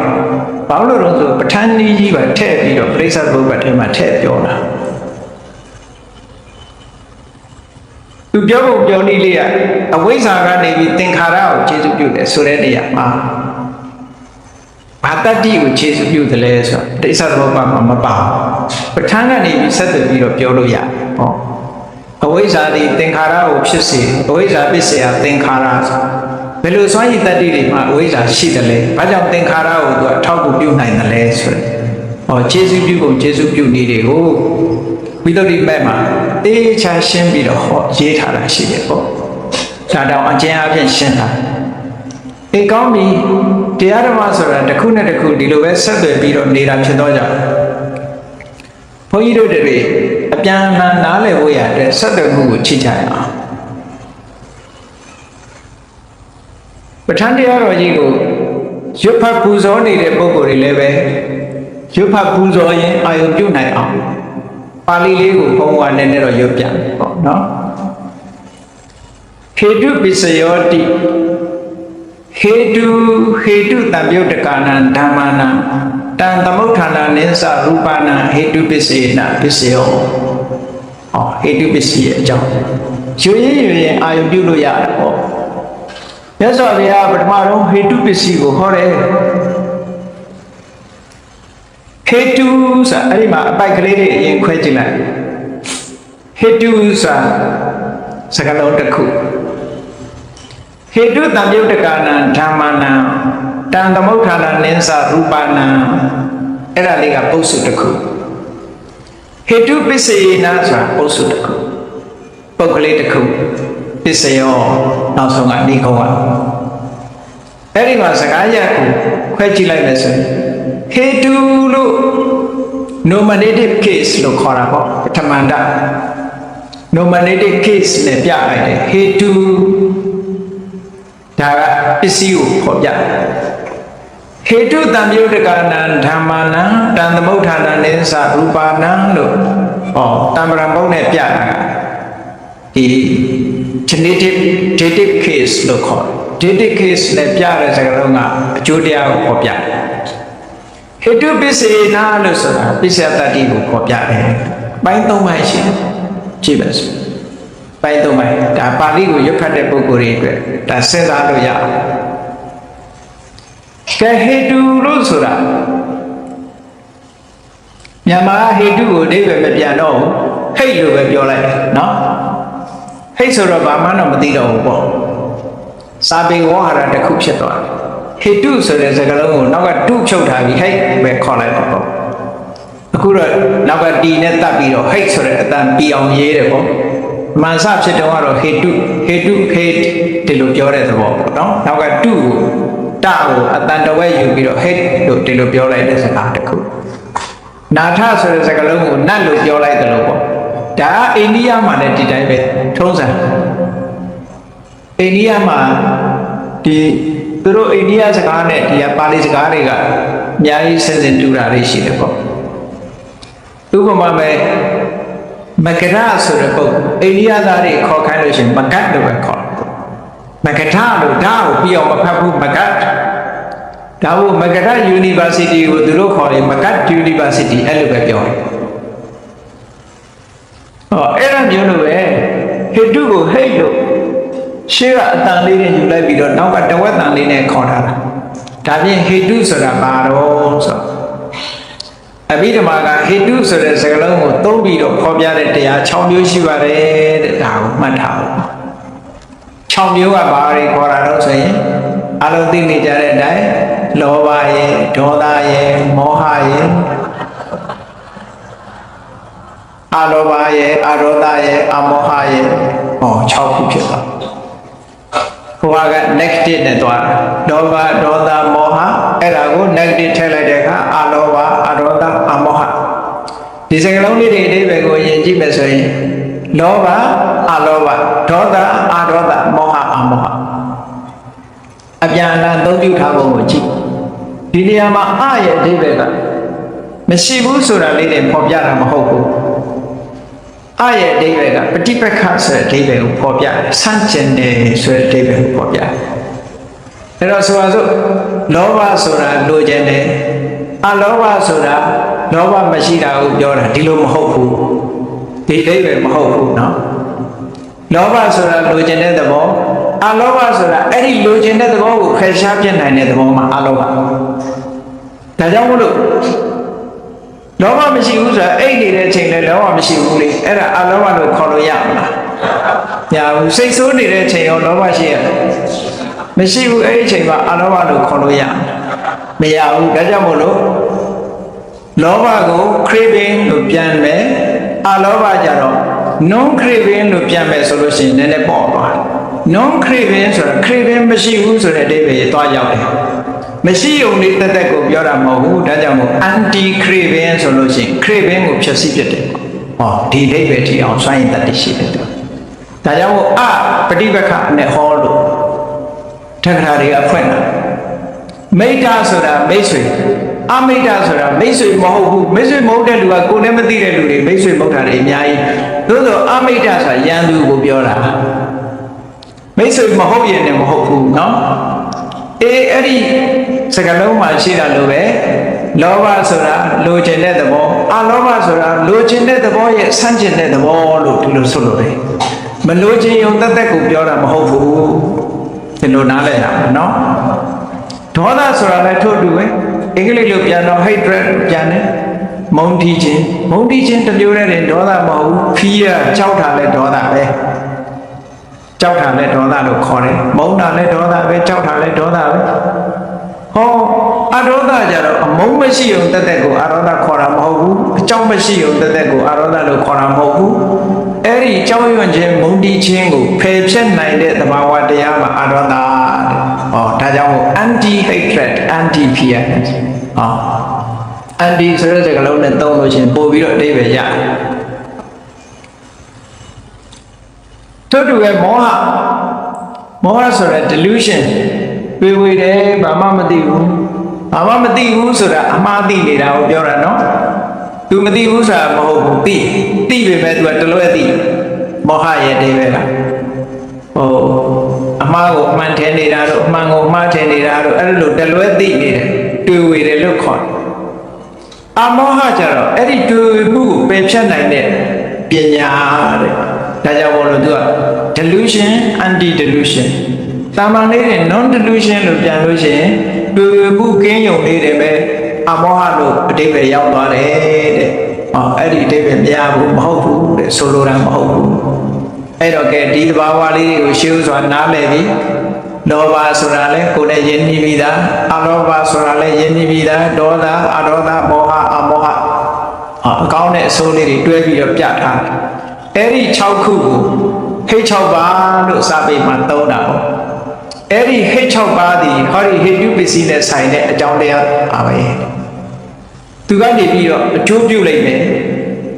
ဘာလို့လဲဆိုပဋ္ဌာန်းကြီးပါထည့်ပြီးတော့ပရိစ္ဆေသမုပ္ပါဒ်ထဲမှာထည့်ပြောတာသူပြောဖို့ပြောနည်းလေးကအဝိဇ္ဇာကနေပြီးသင်္ခါရကိုခြေစုပ်ပြုတယ်ဆိုတဲ့နေရာမှာဘာတတ္တိကိုခြေစုပ်ပြုတယ်လဲဆိုတော့ပရိစ္ဆေသမုပ္ပါဒ်မှာမပါပဋ္ဌာန်းကနေပြီးဆက်သွယ်ပြီးတော့ပြောလို့ရတယ်ဟောအဝိဇ္ဇာဒီသင်္ခါရကိုဖြစ်စေအဝိဇ္ဇာပစ္စယသင်္ခါရဘယ်လိုစွမ်းရည်တတ္တိတွေမှာအဝိဇ္ဇာရှိတယ်လဲဘာကြောင့်သင်္ခါရကိုသူအထောက်အကူပြုနိုင်တယ်လဲဆိုတော့ဟောခြေစုပ်ပြုပုံခြေစုပ်ပြုနည်းတွေကိုဝိသုဒ္ဓိမဲ့မှာတေချာရှင်းပြီးတော့ဟောရေးထားတာရှိတယ်ပေါ့ဒါတောင်အကျဉ်းအဖြစ်ရှင်းတာအေးကောင်းပြီတရားဓမ္မဆိုတာတစ်ခုနဲ့တစ်ခုဒီလိုပဲဆက်သွယ်ပြီးတော့နေတာဖြစ်တော့ကြောင့်ဘုန်းကြီးတို့တွေအပြန်အလှန်နားလည်ဖို့ရတဲ့ဆက်သွယ်မှုကိုချိချရအောင်ပဋ္ဌာန်းတရားတော်ကြီးကိုရွတ်ဖတ်ပူဇော်နေတဲ့ပုဂ္ဂိုလ်တွေလည်းပဲရွတ်ဖတ်ပူဇော်ရင်အာယုပြုနိုင်အောင်ပါဠိလေးကိုဘုံဝါနဲ့တော့ရွတ်ပြန်ပေါ့နော်ဟေတုပစ္စယောတိဟေတုတံပြုတ်တကာနံဓမ္မာနံတံသမုဋ္ဌာနာနိသရူပနာဟေတုပစ္စေနပစ္စယောဟေတုပစ္စည်းရဲ့အကြောင်းရွရင်အာယုပြုလို့ရတယ်ပေါ့မြတ်စွာဘုရားပထမဆုံးဟေတုပစ္စည်းကိုဟောတယ်ဟေတုဆိုအဲ့ဒီမှာအပိုက်ကလေးတွေအရင်ခွဲကြည့်လိုက်ဟေတုဆိုစကားလုံးတစ်ခုဟေတုတံပြုတ်တကာနံဓမ္မာနံတံသမုဋ္ဌာနာနိသရူပနာအဲ့ဒါလေးကပုစုတစ်ခုဟေတုပစ္စေနဆိုတာပုစုတစ်ခုပုဂ္ဂလေးတစ်ခုပစ္စယောနောက်ဆုံးကနေခေါ်ပါအဲ့ဒီမှာစကားရပ်ကိုခွဲကြည့်လိုက်မယ်ဆိုရင်ဟေတုလို့ nominative case လို့ခေါ်တာပေါ့ပထမန္တ nominative case နဲ့ပြလိုက်တယ်ဟေတုဒါကပစ္စည်းကိုခေါ်ပြဟေတုတံပြုတ်တကာနံဓမ္မာနံတံသမုဋ္ဌာနာနိသရူပနာလို့တံပရံဘုတ်နဲ့ပြတာကဒီ dative case လို့ခေါ်တယ် dative case နဲ့ပြတဲ့စကားလုံးကအကျိုးတရားကိုခေါ်ပြတယ်ဟေတုပစ္စေနာလို့ဆိုတာပစ္စယတတ္တိကိုခေါ်ပြတယ်ပိုင်း၃ပိုင်းရှိတယ်ကြည့်ပါစို့ပိုင်း၃ပိုင်းဒါပါဠိကိုရွတ်ဖတ်တဲ့ပုဂ္ဂိုလ်တွေအတွက်ဒါစဉ်းစားလို့ရအောင်ကဲဟေတုလို့ဆိုတာမြန်မာဟေတုကိုအဓိပ္ပာယ်မပြန်တော့ဟိတ်လို့ပဲပြောလိုက်နော်ဟိတ်ဆိုတော့ဘာမှတော့မသိတော့ဘူးပေါ့စာပေဝါဟာရတစ်ခုဖြစ်သွားတယ်ဟေတုဆိုတဲ့စကားလုံးကိုနောက်ကတုဖြုတ်ထားပြီးဟိတ်ပဲခေါ်လိုက်တော့ပေါ့အခုတော့နောက်ကတီနဲ့တတ်ပြီးတော့ဟိတ်ဆိုတဲ့အတန်ပြအောင်ရေးတယ်ပေါ့မန်စဖြစ်တော့ကတော့ဟေတုဒီလိုပြောတဲ့သဘောပေါ့နော်နောက်ကတုကိုတကိုအတန်တဝဲယူပြီးတော့ဟိတ်လို့ဒီလိုပြောလိုက်တဲ့စကားတစ်ခုနာထဆိုတဲ့စကားလုံးကိုနတ်လို့ပြောလိုက်တယ်လို့ပေါ့ဒါအိန္ဒိယမှာလည်းဒီတိုင်းပဲထုံးစံအိန္ဒိယမှာဒီသူတို့အိန္ဒိယစကားနဲ့ဒီပါဠိစကားတွေကအများကြီးဆက်စင်တူတာတွေရှိတယ်ပေါ့ဥပမာပဲမကရဆိုတဲ့ပုဂ္ဂိုလ်အိန္ဒိယသားတွေခေါ်ခိုင်းလို့ရှိရင်မကတ်လို့ပဲခေါ်မကထလို့ဓာတ်ကိုပြီးအောင်မဖတ်ဘူးမကတ်ဒါကိုမကရ University ကိုသူတို့ခေါ်တယ်မကတ် University အဲ့လိုပဲပြောတယ်အဲ့ဒါမျိုးလို့ပဲဟေတုကိုဟိတ်လို့ရှေ့ကအတန်လေးနဲ့ယူလိုက်ပြီးတော့နောက်ကတဝက်တန်လေးနဲ့ခေါ်ထားတာဒါပြင်ဟေတုဆိုတာဘာတော့ဆိုအဘိဓမ္မာကဟေတုဆိုတဲ့စကားလုံးကိုသုံးပြီးတော့ခေါ်ပြတဲ့တရား6မျိုးရှိပါတယ်တဲ့ဒါကိုမှတ်ထားဖို့6မျိုးကဘာတွေခေါ်တာတော့ဆိုရင်အလုံးသိနေကြတဲ့အတိုင်း လောဘရဲ့ဒေါသရဲ့မောဟရဲ့အလောဘရဲ့အဒေါသရဲ့အမောဟရဲ့6ခုဖြစ်သွားဟိုက negative နဲ့သွားတာလောဘဒေါသမောဟအဲ့ဒါကို negative ထည့်လိုက်တဲ့အခါအလောဘအဒေါသအမောဟဒီစကားလုံးလေးတွေအဓိပ္ပာယ်ကိုယဉ်ကြည့်မယ်ဆိုရင်လောဘအလောဘဒေါသအဒေါသမောဟအမောဟအပြန်အလှန်သုံးပြုထားပုံကိုကြည့်ဒီနေရာမှာအရဲ့အဓိပ္ပာယ်ကမရှိဘူးဆိုတာလေးတွေဖော်ပြတာမဟုတ်ဘူးအရဲ့အဓိပ္ပာယ်ကပฏิပက္ခဆိုတဲ့အဓိပ္ပာယ်ကိုဖော်ပြတယ်ဆန့်ကျင်တယ်ဆိုတဲ့အဓိပ္ပာယ်ကိုဖော်ပြတယ်အဲ့တော့ဆိုပါစို့လောဘဆိုတာလိုချင်တယ်အလောဘဆိုတာလောဘမရှိတာကိုပြောတာဒီလိုမဟုတ်ဘူးဒီအဓိပ္ပာယ်မဟုတ်ဘူးเนาะလောဘဆိုတာလိုချင်တဲ့သဘောအလောဘဆိုတာအဲ့ဒီလိုချင်တဲ့သဘောကိုဖယ်ရှားပြနိုင်တဲ့သဘောမှာအလောဘဒါကြောင့်မို့လို့လောဘမရှိဘူးဆိုတာအဲ့ဒီတဲ့အချိန်လဲလောဘမရှိဘူးလေအဲ့ဒါအလောဘလို့ခေါ်လို့ရမလားမရဘူးစိတ်ဆိုးနေတဲ့အချိန်ရောလောဘရှိရမရှိဘူးအဲ့ဒီအချိန်မှာအလောဘလို့ခေါ်လို့ရမရဘူးဒါကြောင့်မို့လို့လောဘကို craving လို့ပြန်မယ်အလောဘကြတော့ non craving လို့ပြန်မယ်ဆိုလို့ရှိရင်နည်းနည်းပေါ့သွား non craving ဆိုတာ craving မရှိဘူးဆိုတဲ့အဓိပ္ပာယ်သွားရောက်တယ်မရှိုံလေးတက်တက်ကိုပြောတာမဟုတ်ဘူးဒါကြောင့်မို့ anti craving ဆိုလို့ရှိရင် craving ကိုဖြည့်ဆည်းပြတယ်ဒီအဓိပ္ပာယ်ထီအောင်စွန့်ရင်တတ်ရှိတယ်ဒါကြောင့်မို့ပฏิပက္ခနဲ့ဟောလို့ထက္ကရာတွေအဖွင့်တာမိတ္တဆိုတာမိတ်ဆွေအမိတ္တဆိုတာမိတ်ဆွေမဟုတ်ဘူးမိတ်ဆွေမဟုတ်တဲ့လူကကိုယ်နဲ့မသိတဲ့လူတွေမိတ်ဆွေမဟုတ်တာတွေအများကြီးသို့သောအမိတ္တဆိုတာရန်သူကိုပြောတာမိတ်ဆွေမဟုတ်ရင်လည်းမဟုတ်ဘူးเนาะအဲ့ဒီစကားလုံးမှာရှိတာလို့ပဲလောဘဆိုတာလိုချင်တဲ့သဘောအလောဘဆိုတာလိုချင်တဲ့သဘောရဲ့ဆန့်ကျင်တဲ့သဘောလို့ဒီလိုဆိုလို့တယ်မလိုချင်ုံတက်တက်ကိုပြောတာမဟုတ်ဘူးဒီလိုနားလည်ရမယ်เนาะဒေါသဆိုတာလည်းထို့တူပဲအင်္ဂလိပ်လိုပြန်တော့ hatred ပြန်တယ်မုန်းတီးခြင်းတစ်မျိုးနဲ့ဒေါသမဟုတ်ဘူး fear ကြောက်တာလည်းဒေါသပဲကြောက်တာလည်းဒေါသလို့ခေါ်တယ်မုန်းတာလည်းဒေါသပဲကြောက်တာလည်းဒေါသပဲအဒေါသကြတော့အမုန်းမရှိုံတက်တက်ကိုအဒေါသခေါ်တာမဟုတ်ဘူးအကြောက်မရှိုံတက်တက်ကိုအဒေါသလို့ခေါ်တာမဟုတ်ဘူးအဲ့ဒီကြောက်ရွံ့ခြင်းမုန်းတီးခြင်းကိုဖယ်ဖြတ်နိုင်တဲ့သဘာဝတရားမှာအဒေါသဒါကြောင့် anti hatred anti fear anti ဆိုတဲ့စကားလုံးနဲ့သုံးလို့ချင်းပို့ပြီးတော့အဓိပ္ပာယ်ရတယ်တို့တူရဲ့မောဟဆိုတဲ့ delusion ဝေတယ်ဘာမှမသိဘူးဆိုတာအမှားသိနေတာကိုပြောတာနော် तू မသိဘူးဆိုတာမဟုတ်ဘူးသိပေမဲ့ तू ကတလွဲသိမောဟရဲ့အဓိပ္ပာယ်ကအမှားကိုအမှန်ထင်နေတာတို့အမှန်ကိုအမှားထင်နေတာတို့အဲ့လိုတလွဲသိနေတယ်တွေ့ဝေတယ်လို့ခေါ်တယ်အမောဟကြတော့အဲ့ဒီတွေ့မှုကိုပယ်ဖြတ်နိုင်တဲ့ပညာတဲ့ဒါကြောင့်မို့လို့ तू က delusion anti delusion တာမန်လေးတွေ non delusion လို့ပြန်လို့ရှိရင်တွေ့မှုကင်းယုံလေးတွေပဲအမောဟလို့အဓိပ္ပာယ်ရောက်သွားတယ်တဲ့အဲ့ဒီအဓိပ္ပာယ်မရဘူးမဟုတ်ဘူးတဲ့ဆိုလိုတာမဟုတ်ဘူးအဲ့တော့ကဲဒီသဘာဝလေးတွေကိုရှင်းစွာနားလည်ပြီးလောဘဆိုတာလဲကိုယ်နဲ့ယဉ်နီးပြီးသားအလောဘဆိုတာလဲယဉ်နီးပြီးသားဒေါသအဒေါသမောဟအမောဟအကောင်းတဲ့အဆိုးလေးတွေတွဲပြီးတော့ပြထားတယ်အဲ့ဒီ6ခုကိုဟိတ်6ပါးလို့စာပေမှာသုံးတာပေါ့အဲ့ဒီဟိတ်6ပါးဒီဟောဒီဟိတုပစ္စည်းနဲ့ဆိုင်တဲ့အကြောင်းတရားပါပဲသူကနေပြီးတော့အကျိုးပြုလိုက်မယ်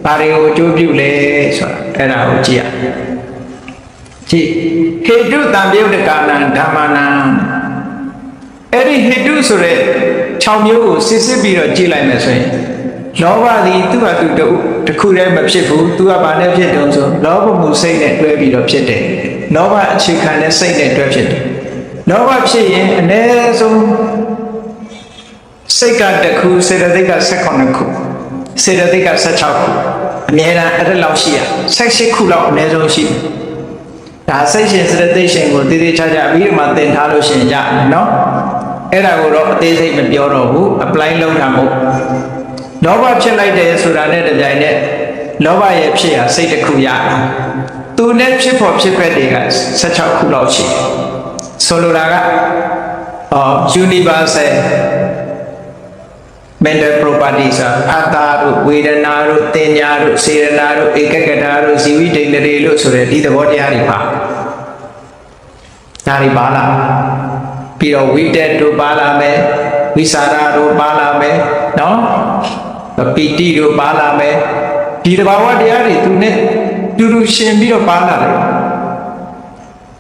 ဘာတွေကိုအကျိုးပြုလဲဆိုတာအဲ့ဒါကိုကြည့်ရကြည့်ဟိတုတံပြုတ်တကာနံဓမ္မနံအဲ့ဒီဟိတုဆိုတဲ့6မျိုးကိုစစ်စစ်ပြီးတော့ကြည့်လိုက်မယ်ဆိုရင်လောဘသည်သူ့ဟာသူတခုတည်းမဖြစ်ဘူးသူကဘာနဲ့ဖြစ်တုံးဆိုလောဘမှုစိတ်နဲ့တွဲပြီးတော့ဖြစ်တယ်လောဘအခြေခံတဲ့စိတ်နဲ့တွဲဖြစ်တယ်လောဘဖြစ်ရင်အ ਨੇ ဆုံးစိတ်ကတစ်ခုစေတသိက်က18ခုစေတသိက်က16ခုအမြဲတမ်းအဲ့ဒါလောက်ရှိရ18ခုလောက်အ ਨੇ ဆုံးရှိဒါစိတ်ရှင်စေတသိက်ရှင်ကိုတည်တည်ချာချာပြီးမှသင်ထားလို့ရှင်ရတယ်နော်အဲ့ဒါကိုတော့အသေးစိတ်မပြောတော့ဘူး apply လုပ်တာမဟုတ်လောဘဖြစ်လိုက်တယ်ဆိုတာနဲ့တပြိုင်နက်လောဘရဲ့ဖြစ်ရာစိတ်တစ်ခုရတယ်သူနဲ့ဖြစ်ဖို့ဖြစ်ဖက်တွေက16ခုလောက်ရှိဆိုလိုတာက universal mental properties အာတာတို့ဝေဒနာတို့တင်ညာတို့စေရနာတို့ဧကဂတတို့ဇီဝိတ္တိတွေလို့ဆိုတဲ့ဒီသဘောတရားတွေပါဒါတွေပါလာပြီးတော့ဝိတက်တို့ပါလာမယ်ဝိစာရတို့ပါလာမယ်နော်ပီတိတို့ပါလာမယ်ဒီသဘာဝတရားတွေသူနဲ့တူတူရှင်ပြီးတော့ပါလာတယ်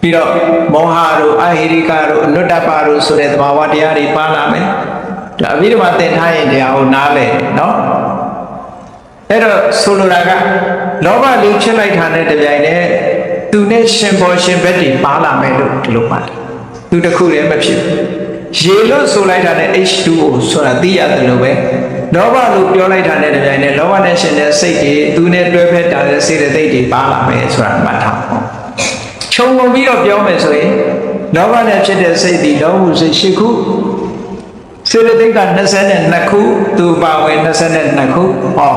ပြီးတော့မောဟတို့အဟိရိကတို့အနုတ္တပတို့ဆိုတဲ့သဘာဝတရားတွေပါလာမယ်ဒါအဘိဓမ္မာသင်ထားရင်တရားကိုနားလဲနော်အဲ့တော့ဆိုလိုတာကလောဘလေးဖြစ်လိုက်တာနဲ့တပြိုင်တည်းသူနဲ့ရှင်ပေါ်ရှင်ဘက်တွေပါလာမယ်လို့ဒီလိုပါတယ်သူတစ်ခုတည်းမဖြစ်ရေလို့ဆိုလိုက်တာနဲ့ H2O ဆိုတာသိရတယ်လို့ပဲလောဘလို့ပြောလိုက်တာနဲ့တပြိုင်တည်းလောဘနဲ့ရှင်တဲ့စိတ်တွေသူနဲ့တွဲဖက်တာတဲ့စေတသိက်တွေပါလာမယ်ဆိုတာမှတ်ထားအောင်ခြုံငုံပြီးတော့ပြောမယ်ဆိုရင်လောဘနဲ့ဖြစ်တဲ့စိတ်ဒီလောဘစိတ်၈ခုစေတသိက်က22ခုသူပါဝင်22ခုဟော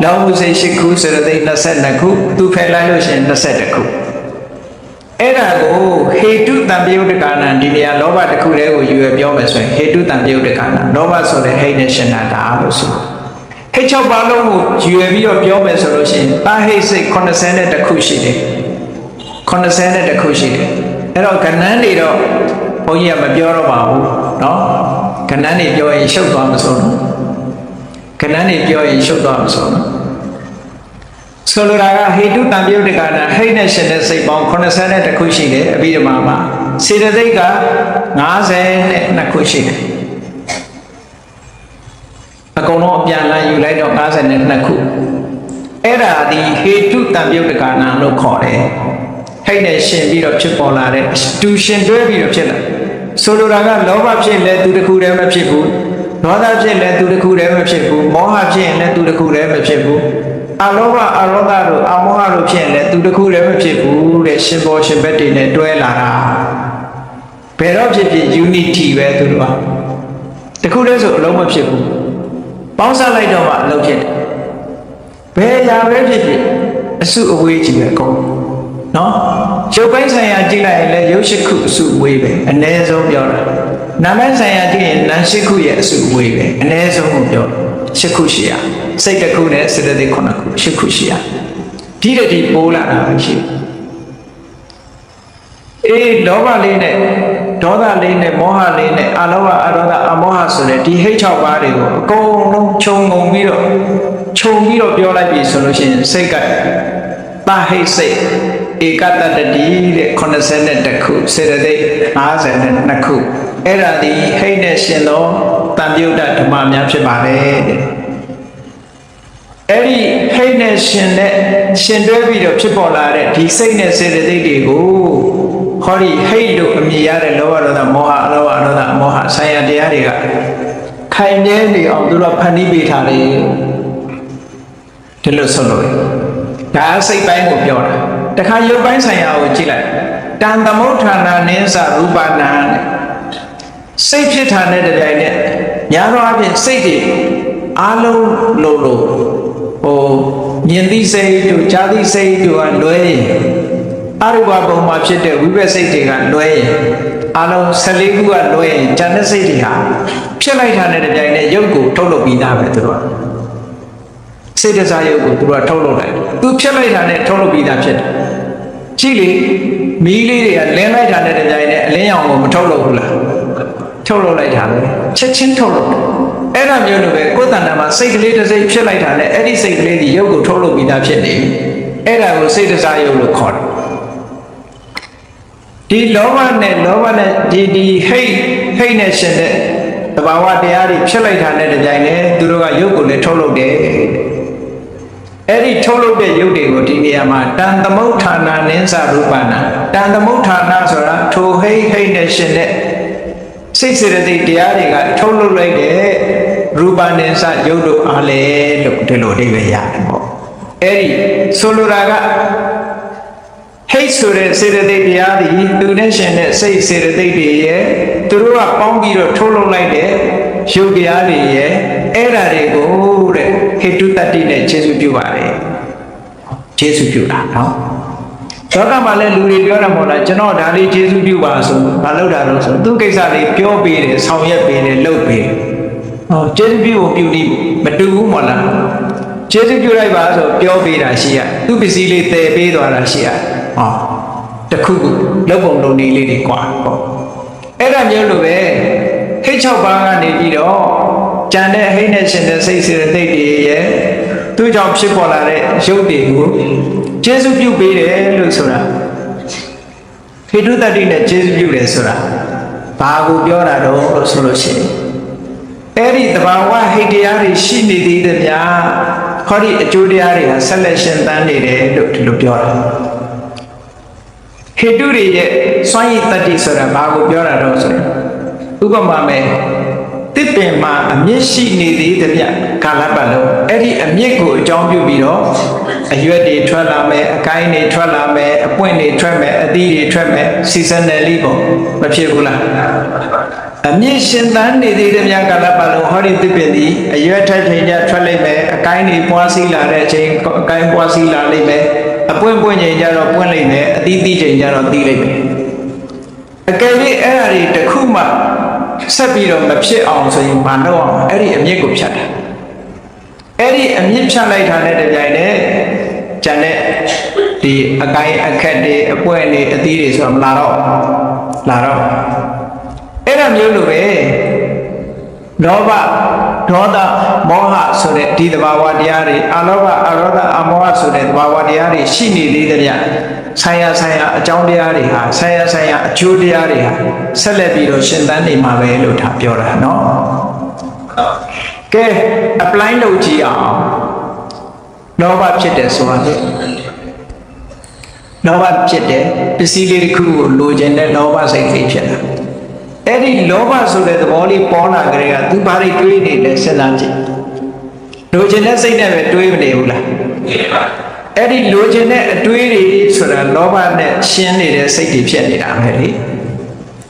လောဘစိတ်၈ခုစေတသိက်22ခုသူဖယ်လိုက်လို့ရှိရင်21ခုအဲ့ဒါကိုဟေတုတံပယုတ်တကာဏဒီနေရာလောဘတစ်ခုတည်းကိုယူရပြောမယ်ဆိုရင်ဟေတုတံပယုတ်တကာဏလောဘဆိုတဲ့ဟိတ်နဲ့ရှင်တာလို့ဆိုဟိတ်6ပါးလုံးကိုယူရပြီးတော့ပြောမယ်ဆိုလို့ရှိရင်တာဟိတ်စိတ်82ခုရှိတယ်82ခုရှိတယ်အဲ့တော့ကဏ္ဍတွေတော့ဘုန်းကြီးကမပြောတော့ပါဘူးเนาะကဏ္ဍတွေပြောရင်ရှုပ်သွားမှာဆိုတော့ကဏ္ဍတွေပြောရင်ရှုပ်သွားမှာဆိုတော့ဆိုလိုတာကဟေတုတံပယုတ်တကာဏဟိတ်နဲ့ရှင်တဲ့စိတ်ပေါင်း82ခုရှိတယ်အဘိဓမ္မာမှာစေတသိက်က52ခုရှိတယ်အကုန်လုံးအပြန်လည်ယူလိုက်တော့52ခုအဲ့ဒါဒီဟေတုတံပယုတ်တကာဏလို့ခေါ်တယ်ဟိတ်နဲ့ရှင်ပြီးတော့ဖြစ်ပေါ်လာတဲ့တူရှင်တွဲပြီးတော့ဖြစ်လာဆိုလိုတာကလောဘဖြစ်လဲသူတစ်ခုတည်းမဖြစ်ဘူးဒေါသဖြစ်လဲသူတစ်ခုတည်းမဖြစ်ဘူးမောဟဖြစ်ရင်လည်းသူတစ်ခုတည်းမဖြစ်ဘူးအလောဘအရောဓတို့အမောဟတို့ဖြစ်ရင်လည်းသူတစ်ခုတည်းမဖြစ်ဘူးတဲ့ရှင်ဘောရှင်ဘက်တွေနဲ့တွဲလာတာဘယ်တော့ဖြစ်ဖြစ် unity ပဲသူတို့ကတစ်ခုတည်းဆိုအလုံးမဖြစ်ဘူးပေါင်းစပ်လိုက်တော့မှအလုံးဖြစ်တယ်ဘယ်ရာပဲဖြစ်ဖြစ်အစုအဝေးကြီးပဲကောနော်ရုပ်ပိုင်းဆိုင်ရာကြည့်လိုက်ရင်လည်းရုပ်၈ခုအစုအဝေးပဲအ ਨੇ ဆုံးပြောတာနာမ်ပိုင်းဆိုင်ရာကြည့်ရင်နာမ်၈ခုရဲ့အစုအဝေးပဲအ ਨੇ ဆုံးကိုပြော၈ခုရှိရစိတ်တစ်ခုနဲ့စေတသိက်9ခု၈ခုရှိရဒီတည်းပိုးလာတာရှိအေးလောဘလေးနဲ့ဒေါသလေးနဲ့မောဟလေးနဲ့အလောဘအရောဓအမောဟဆိုတဲ့ဒီဟိတ်6ပါးတွေကိုအကုန်လုံးခြုံငုံပြီးတော့ပြောလိုက်ပြီဆိုလို့ရှိရင်စိတ်ကတာဟိတ်စိတ်ဧကတတတိတဲ့82ခုစေတသိက်52ခုအဲ့ဒါဒီဟိတ်နဲ့ရှင်သောတံပယုတ်ဓမ္မများဖြစ်ပါတယ်တဲ့အဲ့ဒီဟိတ်နဲ့ရှင်နဲ့ရှင်တွဲပြီးတော့ဖြစ်ပေါ်လာတဲ့ဒီစိတ်နဲ့စေတသိက်တွေကိုဟောဒီဟိတ်လို့အမည်ရတဲ့လောဘဒေါသမောဟအလောဘအရောဓမောဟဆိုင်ရာတရားတွေကခိုင်မြဲနေအောင်သူတို့ဖန်တီးပေးထားတယ်ဒီလိုဆိုလို့ဒါစိတ်ပိုင်းကိုပြောတာတခါရုပ်ပိုင်းဆိုင်ရာကိုကြည့်လိုက်တန်သမုဋ္ဌာနာနိသရူပနာနဲ့စိတ်ဖြစ်တာနဲ့တပြိုင်နက်ညာတော့အပြင်စိတ်တွေအားလုံးလို့မြင်သိစိတ်တို့ကြားသိစိတ်တို့ကလွဲရင်အရူပဘုံမှာဖြစ်တဲ့ဝိပဿစိတ်တွေကလွဲရင်အားလုံး14ခုကလွဲရင်ဉာဏ်စိတ်တွေဟာဖြစ်လိုက်တာနဲ့တပြိုင်နက်ရုပ်ကိုထုတ်လုပ်ပြီးသားပဲသူတို့ကစေတစာရုပ်ကိုသူကထုတ်လုပ်လိုက်သူဖြစ်လိုက်တာနဲ့ထုတ်လုပ်ပြီးသားဖြစ်တယ်ကြည့်လေမီးလေးတွေကလင်းလိုက်တာနဲ့တပြိုင်နက်အလင်းရောင်ကိုမထုတ်လုပ်ဘူးလားထုတ်လုပ်လိုက်တာပဲချက်ချင်းထုတ်လုပ်အဲ့ဒါမျိုးလိုပဲကိုယ်တဏ္ဍာမှာစိတ်ကလေးတစ်စိတ်ဖြစ်လိုက်တာနဲ့အဲ့ဒီစိတ်ကလေးဒီရုပ်ကိုထုတ်လုပ်ပြီးသားဖြစ်နေအဲ့ဒါကိုစေတစာရုပ်လို့ခေါ်တယ်ဒီလောဘနဲ့ဒီဟိတ်နဲ့ရှင်တဲ့သဘာဝတရားတွေဖြစ်လိုက်တာနဲ့တပြိုင်နက်သူတို့ကရုပ်ကိုလည်းထုတ်လုပ်တယ်အဲ့ဒီထုတ်လုပ်တဲ့ရုပ်တွေကိုဒီနေရာမှာတန်သမုဋ္ဌာနာနိသရူပနာတန်သမုဋ္ဌာနာဆိုတာထိုဟိတ်နဲ့ရှင်တဲ့စိတ်စေတသိက်တရားတွေကထုတ်လုပ်လိုက်တဲ့ရူပနိသရုပ်တို့အားလေလို့ဒီလိုအဓိပ္ပာယ်ရတယ်ပေါ့အဲ့ဒီဆိုလိုတာကဟိတ်ဆိုတဲ့စေတသိက်တရားတွေသူနဲ့ရှင်တဲ့စိတ်စေတသိက်တွေရဲ့သူတို့ကပေါင်းပြီးတော့ထုတ်လုပ်လိုက်တဲ့ရုပ်တရားတွေရဲ့အဲ့ဓာတွေကိုတဲ့ဟိတုတ္တိနဲ့ခြေစုပြုပါတယ်ခြေစုပြုတာနော် လောကမှာလည်းလူတွေပြောတာမဟုတ်လားကျွန်တော်ဒါလေးကျေးဇူးပြုပါဆိုဘာလုပ်တာလို့ဆိုသူကိစ္စလေးပြောပေးတယ်ဆောင်ရွက်ပေးတယ်လုပ်ပေးတယ်ဟောကျေးဇူးပြုဖို့ပြုပြီးမတူဘူးမဟုတ်လားကျေးဇူးပြုလိုက်ပါဆိုပြောပေးတာရှိရသူပစ္စည်းလေးတည်ပေးသွားတာရှိရဟောတခုခုလုပ်ပုံလုပ်နည်းလေးတွေကွာဟောအဲ့ဒါမျိုးလိုပဲဟိတ်6ပါးကနေပြီးတော့ကြံတဲ့ဟိတ်နဲ့ရှင်တဲ့စိတ်စေတသိက်တွေရဲ့သူ့ကြောင့်ဖြစ်ပေါ်လာတဲ့ရုပ်တွေကိုကျေးဇူးပြုပေးတယ်လို့ဆိုတာဟိတုတ္တိနဲ့ကျေးဇူးပြုတယ်ဆိုတာဘာကိုပြောတာတော့လို့ဆိုလို့ရှိရင်အဲ့ဒီတဘာဝဟိတ်တရားတွေရှိနေသေးတယ်ဗျာဟောဒီအကျိုးတရားတွေဟာဆက်လက်ရှင်သန်နေတယ်လို့ဒီလိုပြောတာဟိတုတွေရဲ့စွမ်းရည်တတ္တိဆိုတာဘာကိုပြောတာတော့ဆိုရင်ဥပမာမဲ့တစ်ပင်မှာအမြင့်ရှိနေသေးတဲ့ဗျကာလပတ်လုံးအဲ့ဒီအမြင့်ကိုအကြောင်းပြုပြီးတော့အရွက်တွေထွက်လာမယ်အကိုင်းတွေထွက်လာမယ်အပွင့်တွေထွက်မယ်အသီးတွေထွက်မယ် seasonally ပေါ့မဖြစ်ဘူးလားအမြင့်ရှင်သန်နေသေးတဲ့ဗျကာလပတ်လုံးဟောဒီတစ်ပင်ဒီအရွက်ထက်ချိန်ကျထွက်လိုက်မယ်အကိုင်းတွေပွားစီးလာတဲ့အချိန်အကိုင်းပွားစီးလာလိမ့်မယ်အပွင့်ချိန်ကျတော့ပွင့်လိမ့်မယ်အသီးချိန်ကျတော့သီးလိမ့်မယ်အကယ်၍အဲ့ဒါတွေတစ်ခုမှဆက်ပြီးတော့မဖြစ်အောင်ဆိုရင်ဘာလုပ်အောင်အဲ့ဒီအမြင့်ကိုဖြတ်တယ်အဲ့ဒီအမြင့်ဖြတ်လိုက်တာနဲ့တပြိုင်တည်းကျန်တဲ့ဒီအကိုင်းအခက်တွေအပွင့်တွေအသီးတွေဆိုတာမလာတော့အဲ့ဒါမျိုးလိုပဲလောဘဒေါသမောဟဆိုတဲ့ဒီသဘာဝတရားတွေအလောဘအရောဓအမောဟဆိုတဲ့သဘာဝတရားတွေရှိနေသေးတဲ့ဗျဆိုင်ရာအကြောင်းတရားတွေဟာဆိုင်ရာအကျိုးတရားတွေဟာဆက်လက်ပြီးတော့ရှင်သန်နေမှာပဲလို့ထားပြောတာเนาะကဲ apply လုပ်ကြည့်အောင်လောဘဖြစ်တယ်ဆိုတာလေလောဘဖြစ်တယ်ပစ္စည်းလေးတစ်ခုကိုလိုချင်တဲ့လောဘစိတ်လေးဖြစ်တာအဲ့ဒီလောဘဆိုတဲ့သဘောလေးပေါ်လာကြတဲ့ကသူဘာတွေတွေးနေလဲစဉ်းစားကြည့်လိုချင်တဲ့စိတ်နဲ့ပဲတွေးမနေဘူးလားအဲ့ဒီလိုချင်တဲ့အတွေးတွေဆိုတာလောဘနဲ့ရှင်းနေတဲ့စိတ်တွေဖြစ်နေတာပဲလေ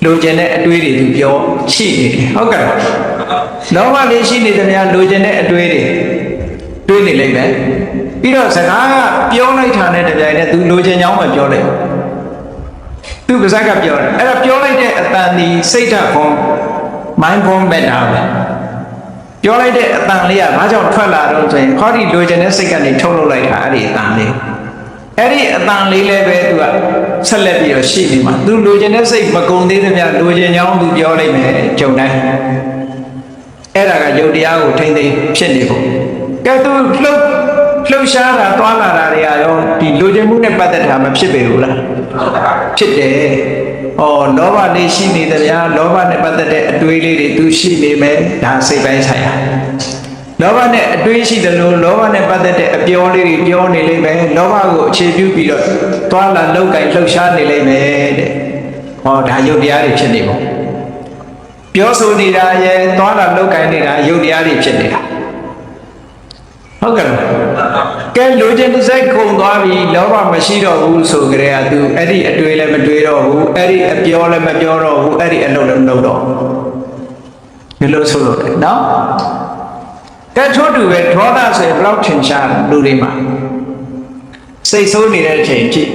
လိုချင်တဲ့အတွေးတွေသူပြောရှိနေတယ်ဟုတ်ကဲ့လောဘလေးရှိနေတယ်များလိုချင်တဲ့အတွေးတွေတွေးနေလိမ့်မယ်ပြီးတော့စကားကပြောလိုက်တာနဲ့တပြိုင်နက်သူလိုချင်ကြောင်းပဲပြောလိုက်သူပါဇက်ကပြောတယ်အဲ့ဒါပြောလိုက်တဲ့အတန်ဒီစိတ်ဓာတ်ဘုံ mind bomb ပဲတာပဲပြောလိုက်တဲ့အတန်လေးကဘာကြောင့်ထွက်လာတော့ဆိုရင်ဟောဒီလိုချင်တဲ့စိတ်ကနေထုတ်လုပ်လိုက်တာအဲ့ဒီအတန်လေးလည်းပဲသူကဆက်လက်ပြီးတော့ရှိနေမှာသူလိုချင်တဲ့စိတ်မကုန်သေးသမျှလိုချင်ကြောင်းသူပြောလိုက်မယ်ကြုံတိုင်းအဲ့ဒါကယုတ်တရားကိုထိမ့်သိမ်းဖြစ်နေဖို့ကဲသူလှုပ်ရှားတာတွာလာတာတွေရောဒီလိုချင်မှုနဲ့ပတ်သက်တာမဖြစ်ပေဘူးလားဖြစ်တယ်။လောဘလေးရှိနေတယ်ဗျာလောဘနဲ့ပတ်သက်တဲ့အတွေးလေးတွေသူရှိနေမယ်ဒါစိတ်ပိုင်းဆိုင်ရာလောဘနဲ့အတွေးရှိတယ်လို့လောဘနဲ့ပတ်သက်တဲ့အပြောလေးတွေပြောနေလိမ့်မယ်လောဘကိုအခြေပြုပြီးတော့တွာလာလောက်ကင်လှုပ်ရှားနေလိမ့်မယ်တဲ့။ဒါယုတ်တရားတွေဖြစ်နေပေါ့။ပြောဆိုနေတာရဲ့တွာလာလောက်ကင်နေတာယုတ်တရားတွေဖြစ်နေတာဟုတ်ကဲ့ကဲလိုချင်တဲ့စိတ်ခုန်သွားပြီလောဘမရှိတော့ဘူးဆိုကြတဲ့ကသူအဲ့ဒီအတွေ့လည်းမတွေ့တော့ဘူးအဲ့ဒီအပြောလည်းမပြောတော့ဘူးအဲ့ဒီအလုပ်လည်းမလုပ်တော့ဒီလိုဆိုလို့နော်ကဲထို့တူပဲဒေါသဆိုရင်ဘယ်လောက်ထင်ရှားလူတွေမှာစိတ်ဆိုးနေတဲ့အချိန်ကြည့်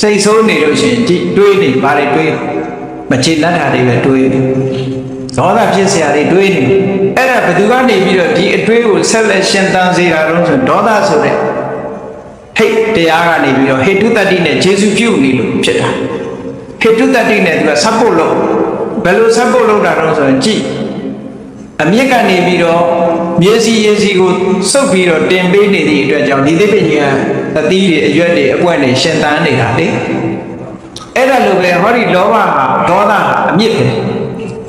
စိတ်ဆိုးနေလို့ရှိရင်ကြည့်တွေးနေပါလေတွေးမချေတတ်တာတွေပဲတွေးဒေါသဖြစ်เสียတွေတွေးနေအဲ့ဒါဘယ်သူကနေပြီးတော့ဒီအတွေးကိုဆက်လက်ရှင်သန်စေတာတော့ဆိုဒေါသဆိုတဲ့ဟိတ်တရားကနေပြီးတော့ဟိတုတ္တိနဲ့ဂျေစုပြုနေလို့ဖြစ်တာဟိတုတ္တိနဲ့သူကဆက်ဖို့လို့ဘယ်လိုဆက်ဖို့လုပ်တာတော့ဆိုရင်ကြည့်အမြင့်ကနေပြီးတော့မြေစီရေစီကိုစုပ်ပြီးတော့တင်ပေးနေသည့်အတွက်ကြောင့်ဒီသိပ္ပညံအသီးတွေအရွက်တွေအပွက်တွေရှင်သန်နေတာလေအဲ့ဒါလိုပဲဟောဒီလောဘဟာဒေါသဟာအမြင့်ပဲ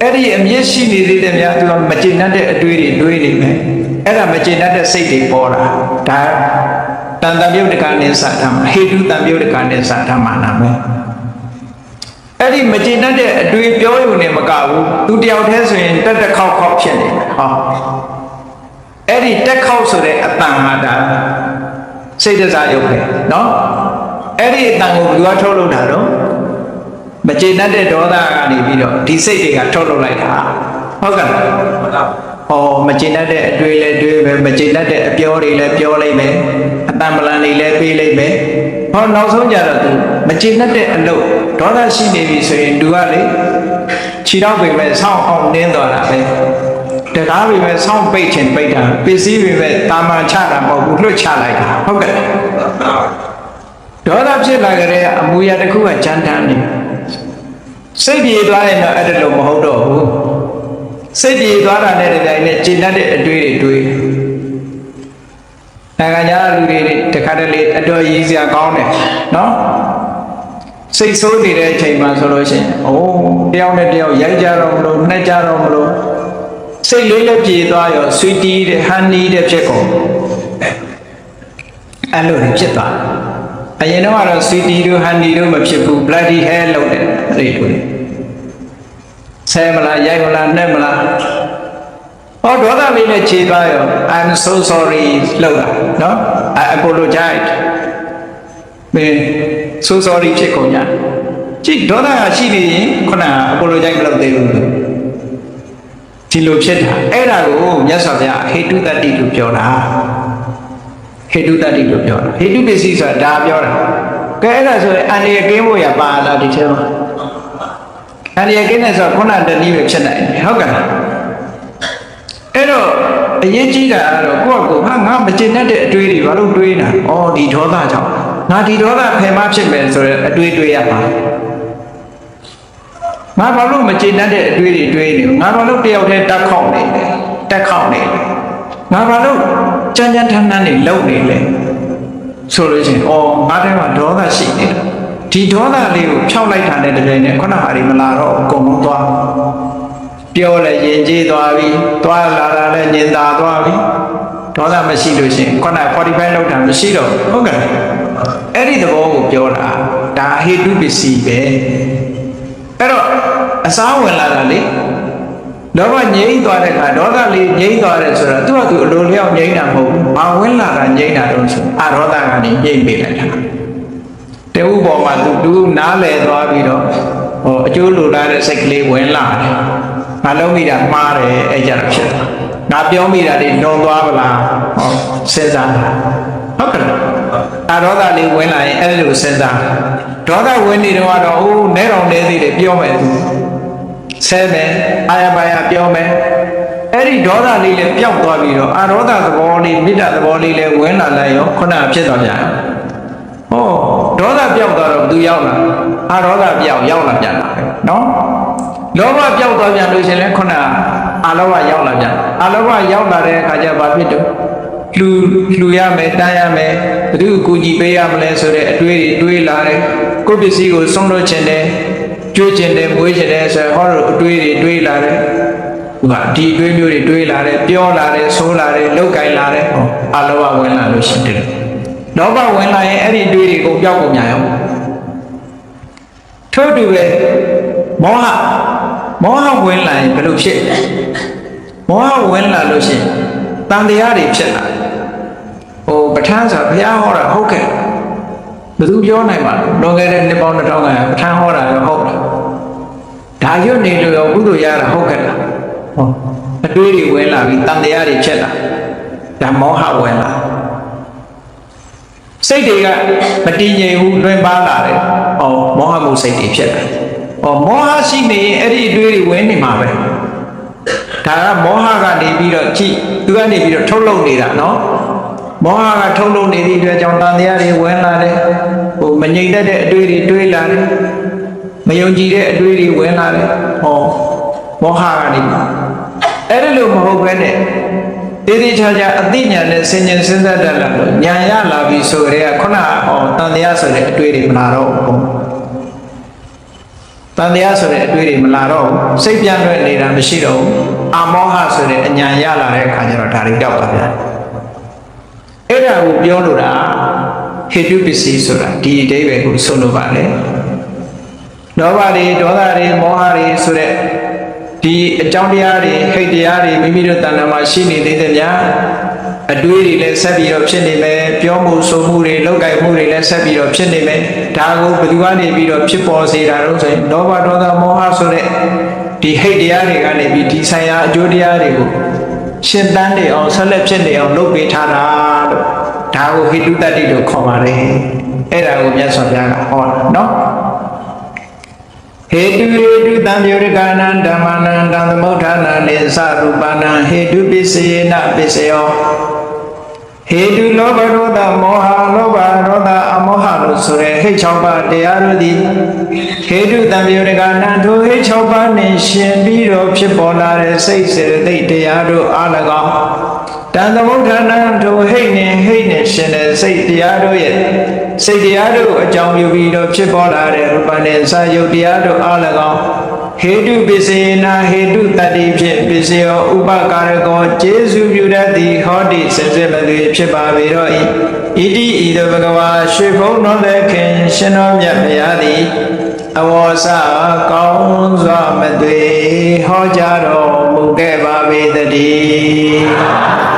အဲ့ဒီအမြင့်ရှိနေသေးတယ်များသူကမကျေနပ်တဲ့အတွေးတွေတွေးနေမယ်အဲ့ဒါမကျေနပ်တဲ့စိတ်တွေပေါ်တာဒါတန်တပြုတ်တကနိသဓမ္မဟေတုတန်ပြုတ်တကနိသဓမ္မနာမယ်အဲ့ဒီမကျေနပ်တဲ့အတွေးပြောရုံနဲ့မကဘူးသူတယောက်တည်းဆိုရင်တက်တက်ခေါက်ခေါက်ဖြစ်နေမယ်ဟောအဲ့ဒီတက်ခေါက်ဆိုတဲ့အတန်ဟာဒါစိတ်တစားရုပ်ပဲနော်အဲ့ဒီအတန်ကိုဘယ်သူကထုတ်လုပ်တာတော့မကျေနပ်တဲ့ဒေါသကနေပြီးတော့ဒီစိတ်တွေကထုတ်လုပ်လိုက်တာဟုတ်ကဲ့မကျေနပ်တဲ့အတွေးလည်းတွေးပဲမကျေနပ်တဲ့အပြောတွေလည်းပြောလိုက်မယ်အ တံပလန်နေလဲပေးလိုက်မယ်ဟောနောက်ဆုံးကြတော့သူမကျေနပ်တဲ့အလုပ်ဒေါသရှိနေပြီဆိုရင်သူကလေခြေတော့ပေမဲ့ဆောင်းအောင်နင်းသွားတာပဲတကားပေမဲ့ဆောင်းပိတ်ချင်ပိတ်တာပစ္စည်းပေမဲ့တာမန်ချတာမဟုတ်ဘူးလွှတ်ချလိုက်တာဟုတ်ကဲ့ဒေါသဖြစ်လာကြတဲ့အမူအရာတစ်ခုကကြမ်းတမ်းနေစိတ်ပြေသွားရင်တော့အဲ့ဒါလိုမဟုတ်တော့ဘူးစိတ်ပြေသွားတာနဲ့တပြိုင်နက်ကျေနပ်တဲ့အတွေ့တွေတွေ့နိုင်ငံခြားလူတွေတခါတလေအတော်ရည်စရာကောင်းတယ်နော်စိတ်ဆိုးနေတဲ့အချိန်မှာဆိုလို့ရှိရင်အိုးတယောက်နဲ့တယောက်ရိုက်ကြတော့မလို့နှက်ကြတော့မလို့စိတ်လေးလည်းပြေသွားရောဆွီတီးတဲ့ဟန်နီးတဲ့ဖြစ်ကုန်အဲ့လိုဖြစ်သွားအရင်တော့ကတော့ဆွီတီတို့ဟန်နီတို့မဖြစ်ဘူး bloody hell လို့တဲ့အဲ့လိုဆဲမလားရိုက်မလားနှက်မလားဟောဒေါသလေးနဲ့ခြေသွားရော I'm so sorry လို့တာနော် I apologize မင်း so sorry ဖြစ်ကုန်ညာကြည့်ဒေါသကရှိနေရင်ခုနက apologize မလုပ်သေးဘူးဒီလိုဖြစ်တာအဲ့ဒါကိုမြတ်စွာဘုရားဟေတုတ္တိလို့ပြောတာဟေတုတ္တိလို့ပြောတာဟေတုပစ္စည်းဆိုတာဒါပြောတာကဲအဲ့ဒါဆိုရင်အန္တရာယ်ကင်းဖို့ရပါလားဒီထဲမှာအန္တရာယ်ကင်းတယ်ဆိုတော့ခုနတနည်းပဲဖြစ်နိုင်တယ်ဟုတ်ကဲ့အဲ့တော့အရေးကြီးတာကတော့ကိုယ့်ကိုဟာငါမကျေနပ်တဲ့အတွေးတွေဘာလို့တွေးနေတာဩဒီဒေါသကြောင့်ငါဒီဒေါသဖယ်မဖြစ်မယ်ဆိုတော့အတွေးတွေးရပါငါဘာလို့မကျေနပ်တဲ့အတွေးတွေတွေးနေငါဘာလို့တယောက်တည်းတက်ခေါက်နေလဲတက်ခေါက်နေလဲငါဘာလို့ကြမ်းကြမ်းထမ်းထမ်းနေလုံနေလဲဆိုလို့ရှိရင်ဩငါထဲမှာဒေါသရှိနေတာဒီဒေါသလေးကိုဖြောက်လိုက်တာနဲ့တပြိုင်နက်ခုနဟာဒီမလာတော့အကုန်လုံးသွားပြောလဲရင်ကျေးသွားပြီသွားလာတာလဲညင်သာသွားပြီဒေါသမရှိလို့ရှိရင်ခုန45လောက်တာမရှိတော့ဟုတ်ကဲ့အဲ့ဒီသဘောကိုပြောတာဒါဟေတုပစ္စည်းပဲအဲ့တော့အစားဝင်လာတာလေလောဘငြိမ့်သွားတဲ့အခါဒေါသလေးငြိမ့်သွားတယ်ဆိုတာသူ့ဟာသူအလိုလျောက်ငြိမ့်တာမဟုတ်ဘူးဘာဝင်လာတာငြိမ့်တာတော့ဆိုအဒေါသကနေငြိမ့်ပေးလိုက်တာတဝုပေါ်မှာသူနားလဲသွားပြီးတော့ဟိုအကျိုးလိုလားတဲ့စိတ်ကလေးဝင်လာတယ်ငါလုံးမိတာမှားတယ်အဲ့ကြတော့ဖြစ်တာငါပြောမိတာတွေလွန်သွားပလားဟောစဉ်းစားတာဟုတ်ကဲ့အဒေါသလေးဝင်လာရင်အဲ့လိုစဉ်းစားဒေါသဝင်နေတော့အိုးနဲတော်နေသေးတယ်ပြောမယ်ဆဲမယ်အာရပါရပြောမယ်အဲ့ဒီဒေါသလေးလည်းပျောက်သွားပြီးတော့အဒေါသသဘောလေးမေတ္တာသဘောလေးလည်းဝင်လာလိုက်ရောခုနဖြစ်သွားပြန်ဟောဒေါသပျောက်သွားတော့သူရောက်လာအဒေါသပျောက်ရောက်လာပြန်တာပဲနော်လောဘပျောက်သွားပြန်လို့ရှင်လဲခုနအာလောဘရောက်လာပြန်အာလောဘရောက်လာတဲ့အခါကျဘာဖြစ်တော့လှူရမယ်တန်းရမယ်ဘယ်သူကူညီပေးရမလဲဆိုတဲ့အတွေးတွေတွေးလာတယ်ကိုယ့်ပစ္စည်းကိုဆုံးလို့ချင်တယ်ကျွေးချင်တယ်မွေးချင်တယ်ဆိုဟောတော့အတွေးတွေတွေးလာတယ်ဟိုကဒီအတွေးမျိုးတွေတွေးလာတယ်ပြောလာတယ်ဆိုးလာတယ်လောက်ကင်လာတယ်ဟောအာလောဘဝင်လာလို့ရှိတယ်လောဘဝင်လာရင်အဲ့ဒီတွေးတွေကိုပျောက်ကုန်ကြရောထို့တူပဲမောဟဝင်လာရင်ဘယ်လိုဖြစ်မောဟဝင်လာလို့ရှိရင်တန်တရားတွေဖြစ်လာဟိုပဋ္ဌာန်းဆိုဘုရားဟောတာဟုတ်ကဲ့ဘယ်သူပြောနိုင်မှာလွန်ခဲ့တဲ့နှစ်ပေါင်း2000ကပဋ္ဌာန်းဟောတာရောဟုတ်လားဒါရွတ်နေလို့ရောကုသိုလ်ရတာဟုတ်ကဲ့လားဟောအတွေးတွေဝင်လာပြီးတန်တရားတွေဖြစ်လာဒါမောဟဝင်လာစိတ်တွေကမတည်ငြိမ်ဘူးလွင်ပါလာတယ်ဟောမောဟမှုစိတ်တွေဖြစ်လာဟောမောဟရှိနေရင်အဲ့ဒီအတွေးတွေဝင်နေမှာပဲဒါကမောဟကနေပြီးတော့ကြည့်သူကနေပြီးတော့ထုတ်လုပ်နေတာနော်မောဟကထုတ်လုပ်နေသည့်အတွက်ကြောင့်တန်တရားတွေဝင်လာတယ်ဟိုမငြိမ်သက်တဲ့အတွေးတွေတွေးလာတယ်မယုံကြည်တဲ့အတွေးတွေဝင်လာတယ်ဟောမောဟကနေအဲ့ဒီလိုမဟုတ်ဘဲနဲ့တေးသေးချာချာအသိဉာဏ်နဲ့ဆင်ញင်စဉ်းစားတတ်လာလို့ဉာဏ်ရလာပြီဆိုကြတဲ့ခုနဟောတန်တရားဆိုတဲ့အတွေးတွေမလာတော့ဘူးတန်တရားဆိုတဲ့အတွေးတွေမလာတော့ဘူးစိတ်ပြန့်လွဲ့နေတာမရှိတော့ဘူးအမောဟဆိုတဲ့အဉာဏ်ရလာတဲ့အခါကျတော့ဒါတွေတောက်သွားပြန်အဲ့ဒါကိုပြောလို့တာဟေတုပစ္စည်းဆိုတာဒီအဓိပ္ပာယ်ကိုဆိုလိုပါလေလောဘတွေဒေါသတွေမောဟတွေဆိုတဲ့ဒီအကြောင်းတရားတွေဟိတ်တရားတွေမိမိတို့တဏ္ဍာမှာရှိနေသေးတယ်များအတွေးတွေလည်းဆက်ပြီးတော့ဖြစ်နေမယ်ပြောမှုဆိုမှုတွေလောက်ကိုက်မှုတွေလည်းဆက်ပြီးတော့ဖြစ်နေမယ်ဒါကိုဘယ်သူကနေပြီးတော့ဖြစ်ပေါ်စေတာတော့ဆိုရင်လောဘဒေါသမောဟဆိုတဲ့ဒီဟိတ်တရားတွေကနေပြီးဒီဆိုင်ရာအကျိုးတရားတွေကိုရှင်းတန်းနေအောင်ဆက်လက်ဖြစ်နေအောင်လုပ်ပေးထားတာလို့ဒါ ဒါကိုဟိတုတ္တိလို့ခေါ်ပါတယ်အဲ့ဒါကိုမြတ်စွာဘုရားကဟောတာနော်ဟေတုတံမြုရကနံဓမ္မနံတံသမုဋ္ဌာနံနိသရူပနံဟေတုပစ္စယေနပစ္စယောဟေတုလောဘဒေါသမောဟလောဘဒေါသအမောဟလို့ဆိုရဲဟိတ်6ပါးတရားတို့သည်ဟေတုတံမြုရကနံထိုဟိတ်6ပါးနှင့်ရှင်ပြီးတော့ဖြစ်ပေါ်လာတဲ့စိတ်စေတသိက်တရားတို့အား၎င်းတန်သမုဋ္ဌာနံထိုဟိတ်နှင့်ရှင်တဲ့စိတ်တရားတို့ရဲ့စိတ်တရားတို့အကြောင်းပြုပြီးတော့ဖြစ်ပေါ်လာတဲ့ရူပနဲ့စာယုတ်တရားတို့အား၎င်းဟေတုပစ္စယေနာဟေတုတတ္တိဖြင့်ပစ္စယောဥပကာရကောကျေစုပြုတတ်သည်ဟောတိစင်စစ်မသွေဖြစ်ပါပေတော့ဤဣတိဤသို့ဘဂဝါရွှေဘုံတော်လည်းခင်ရှင်တော်မြတ်ဘုရားသည်အဝေါစကောင်းစွာမသွေဟောကြားတော်မူခဲ့ပါပေတည်း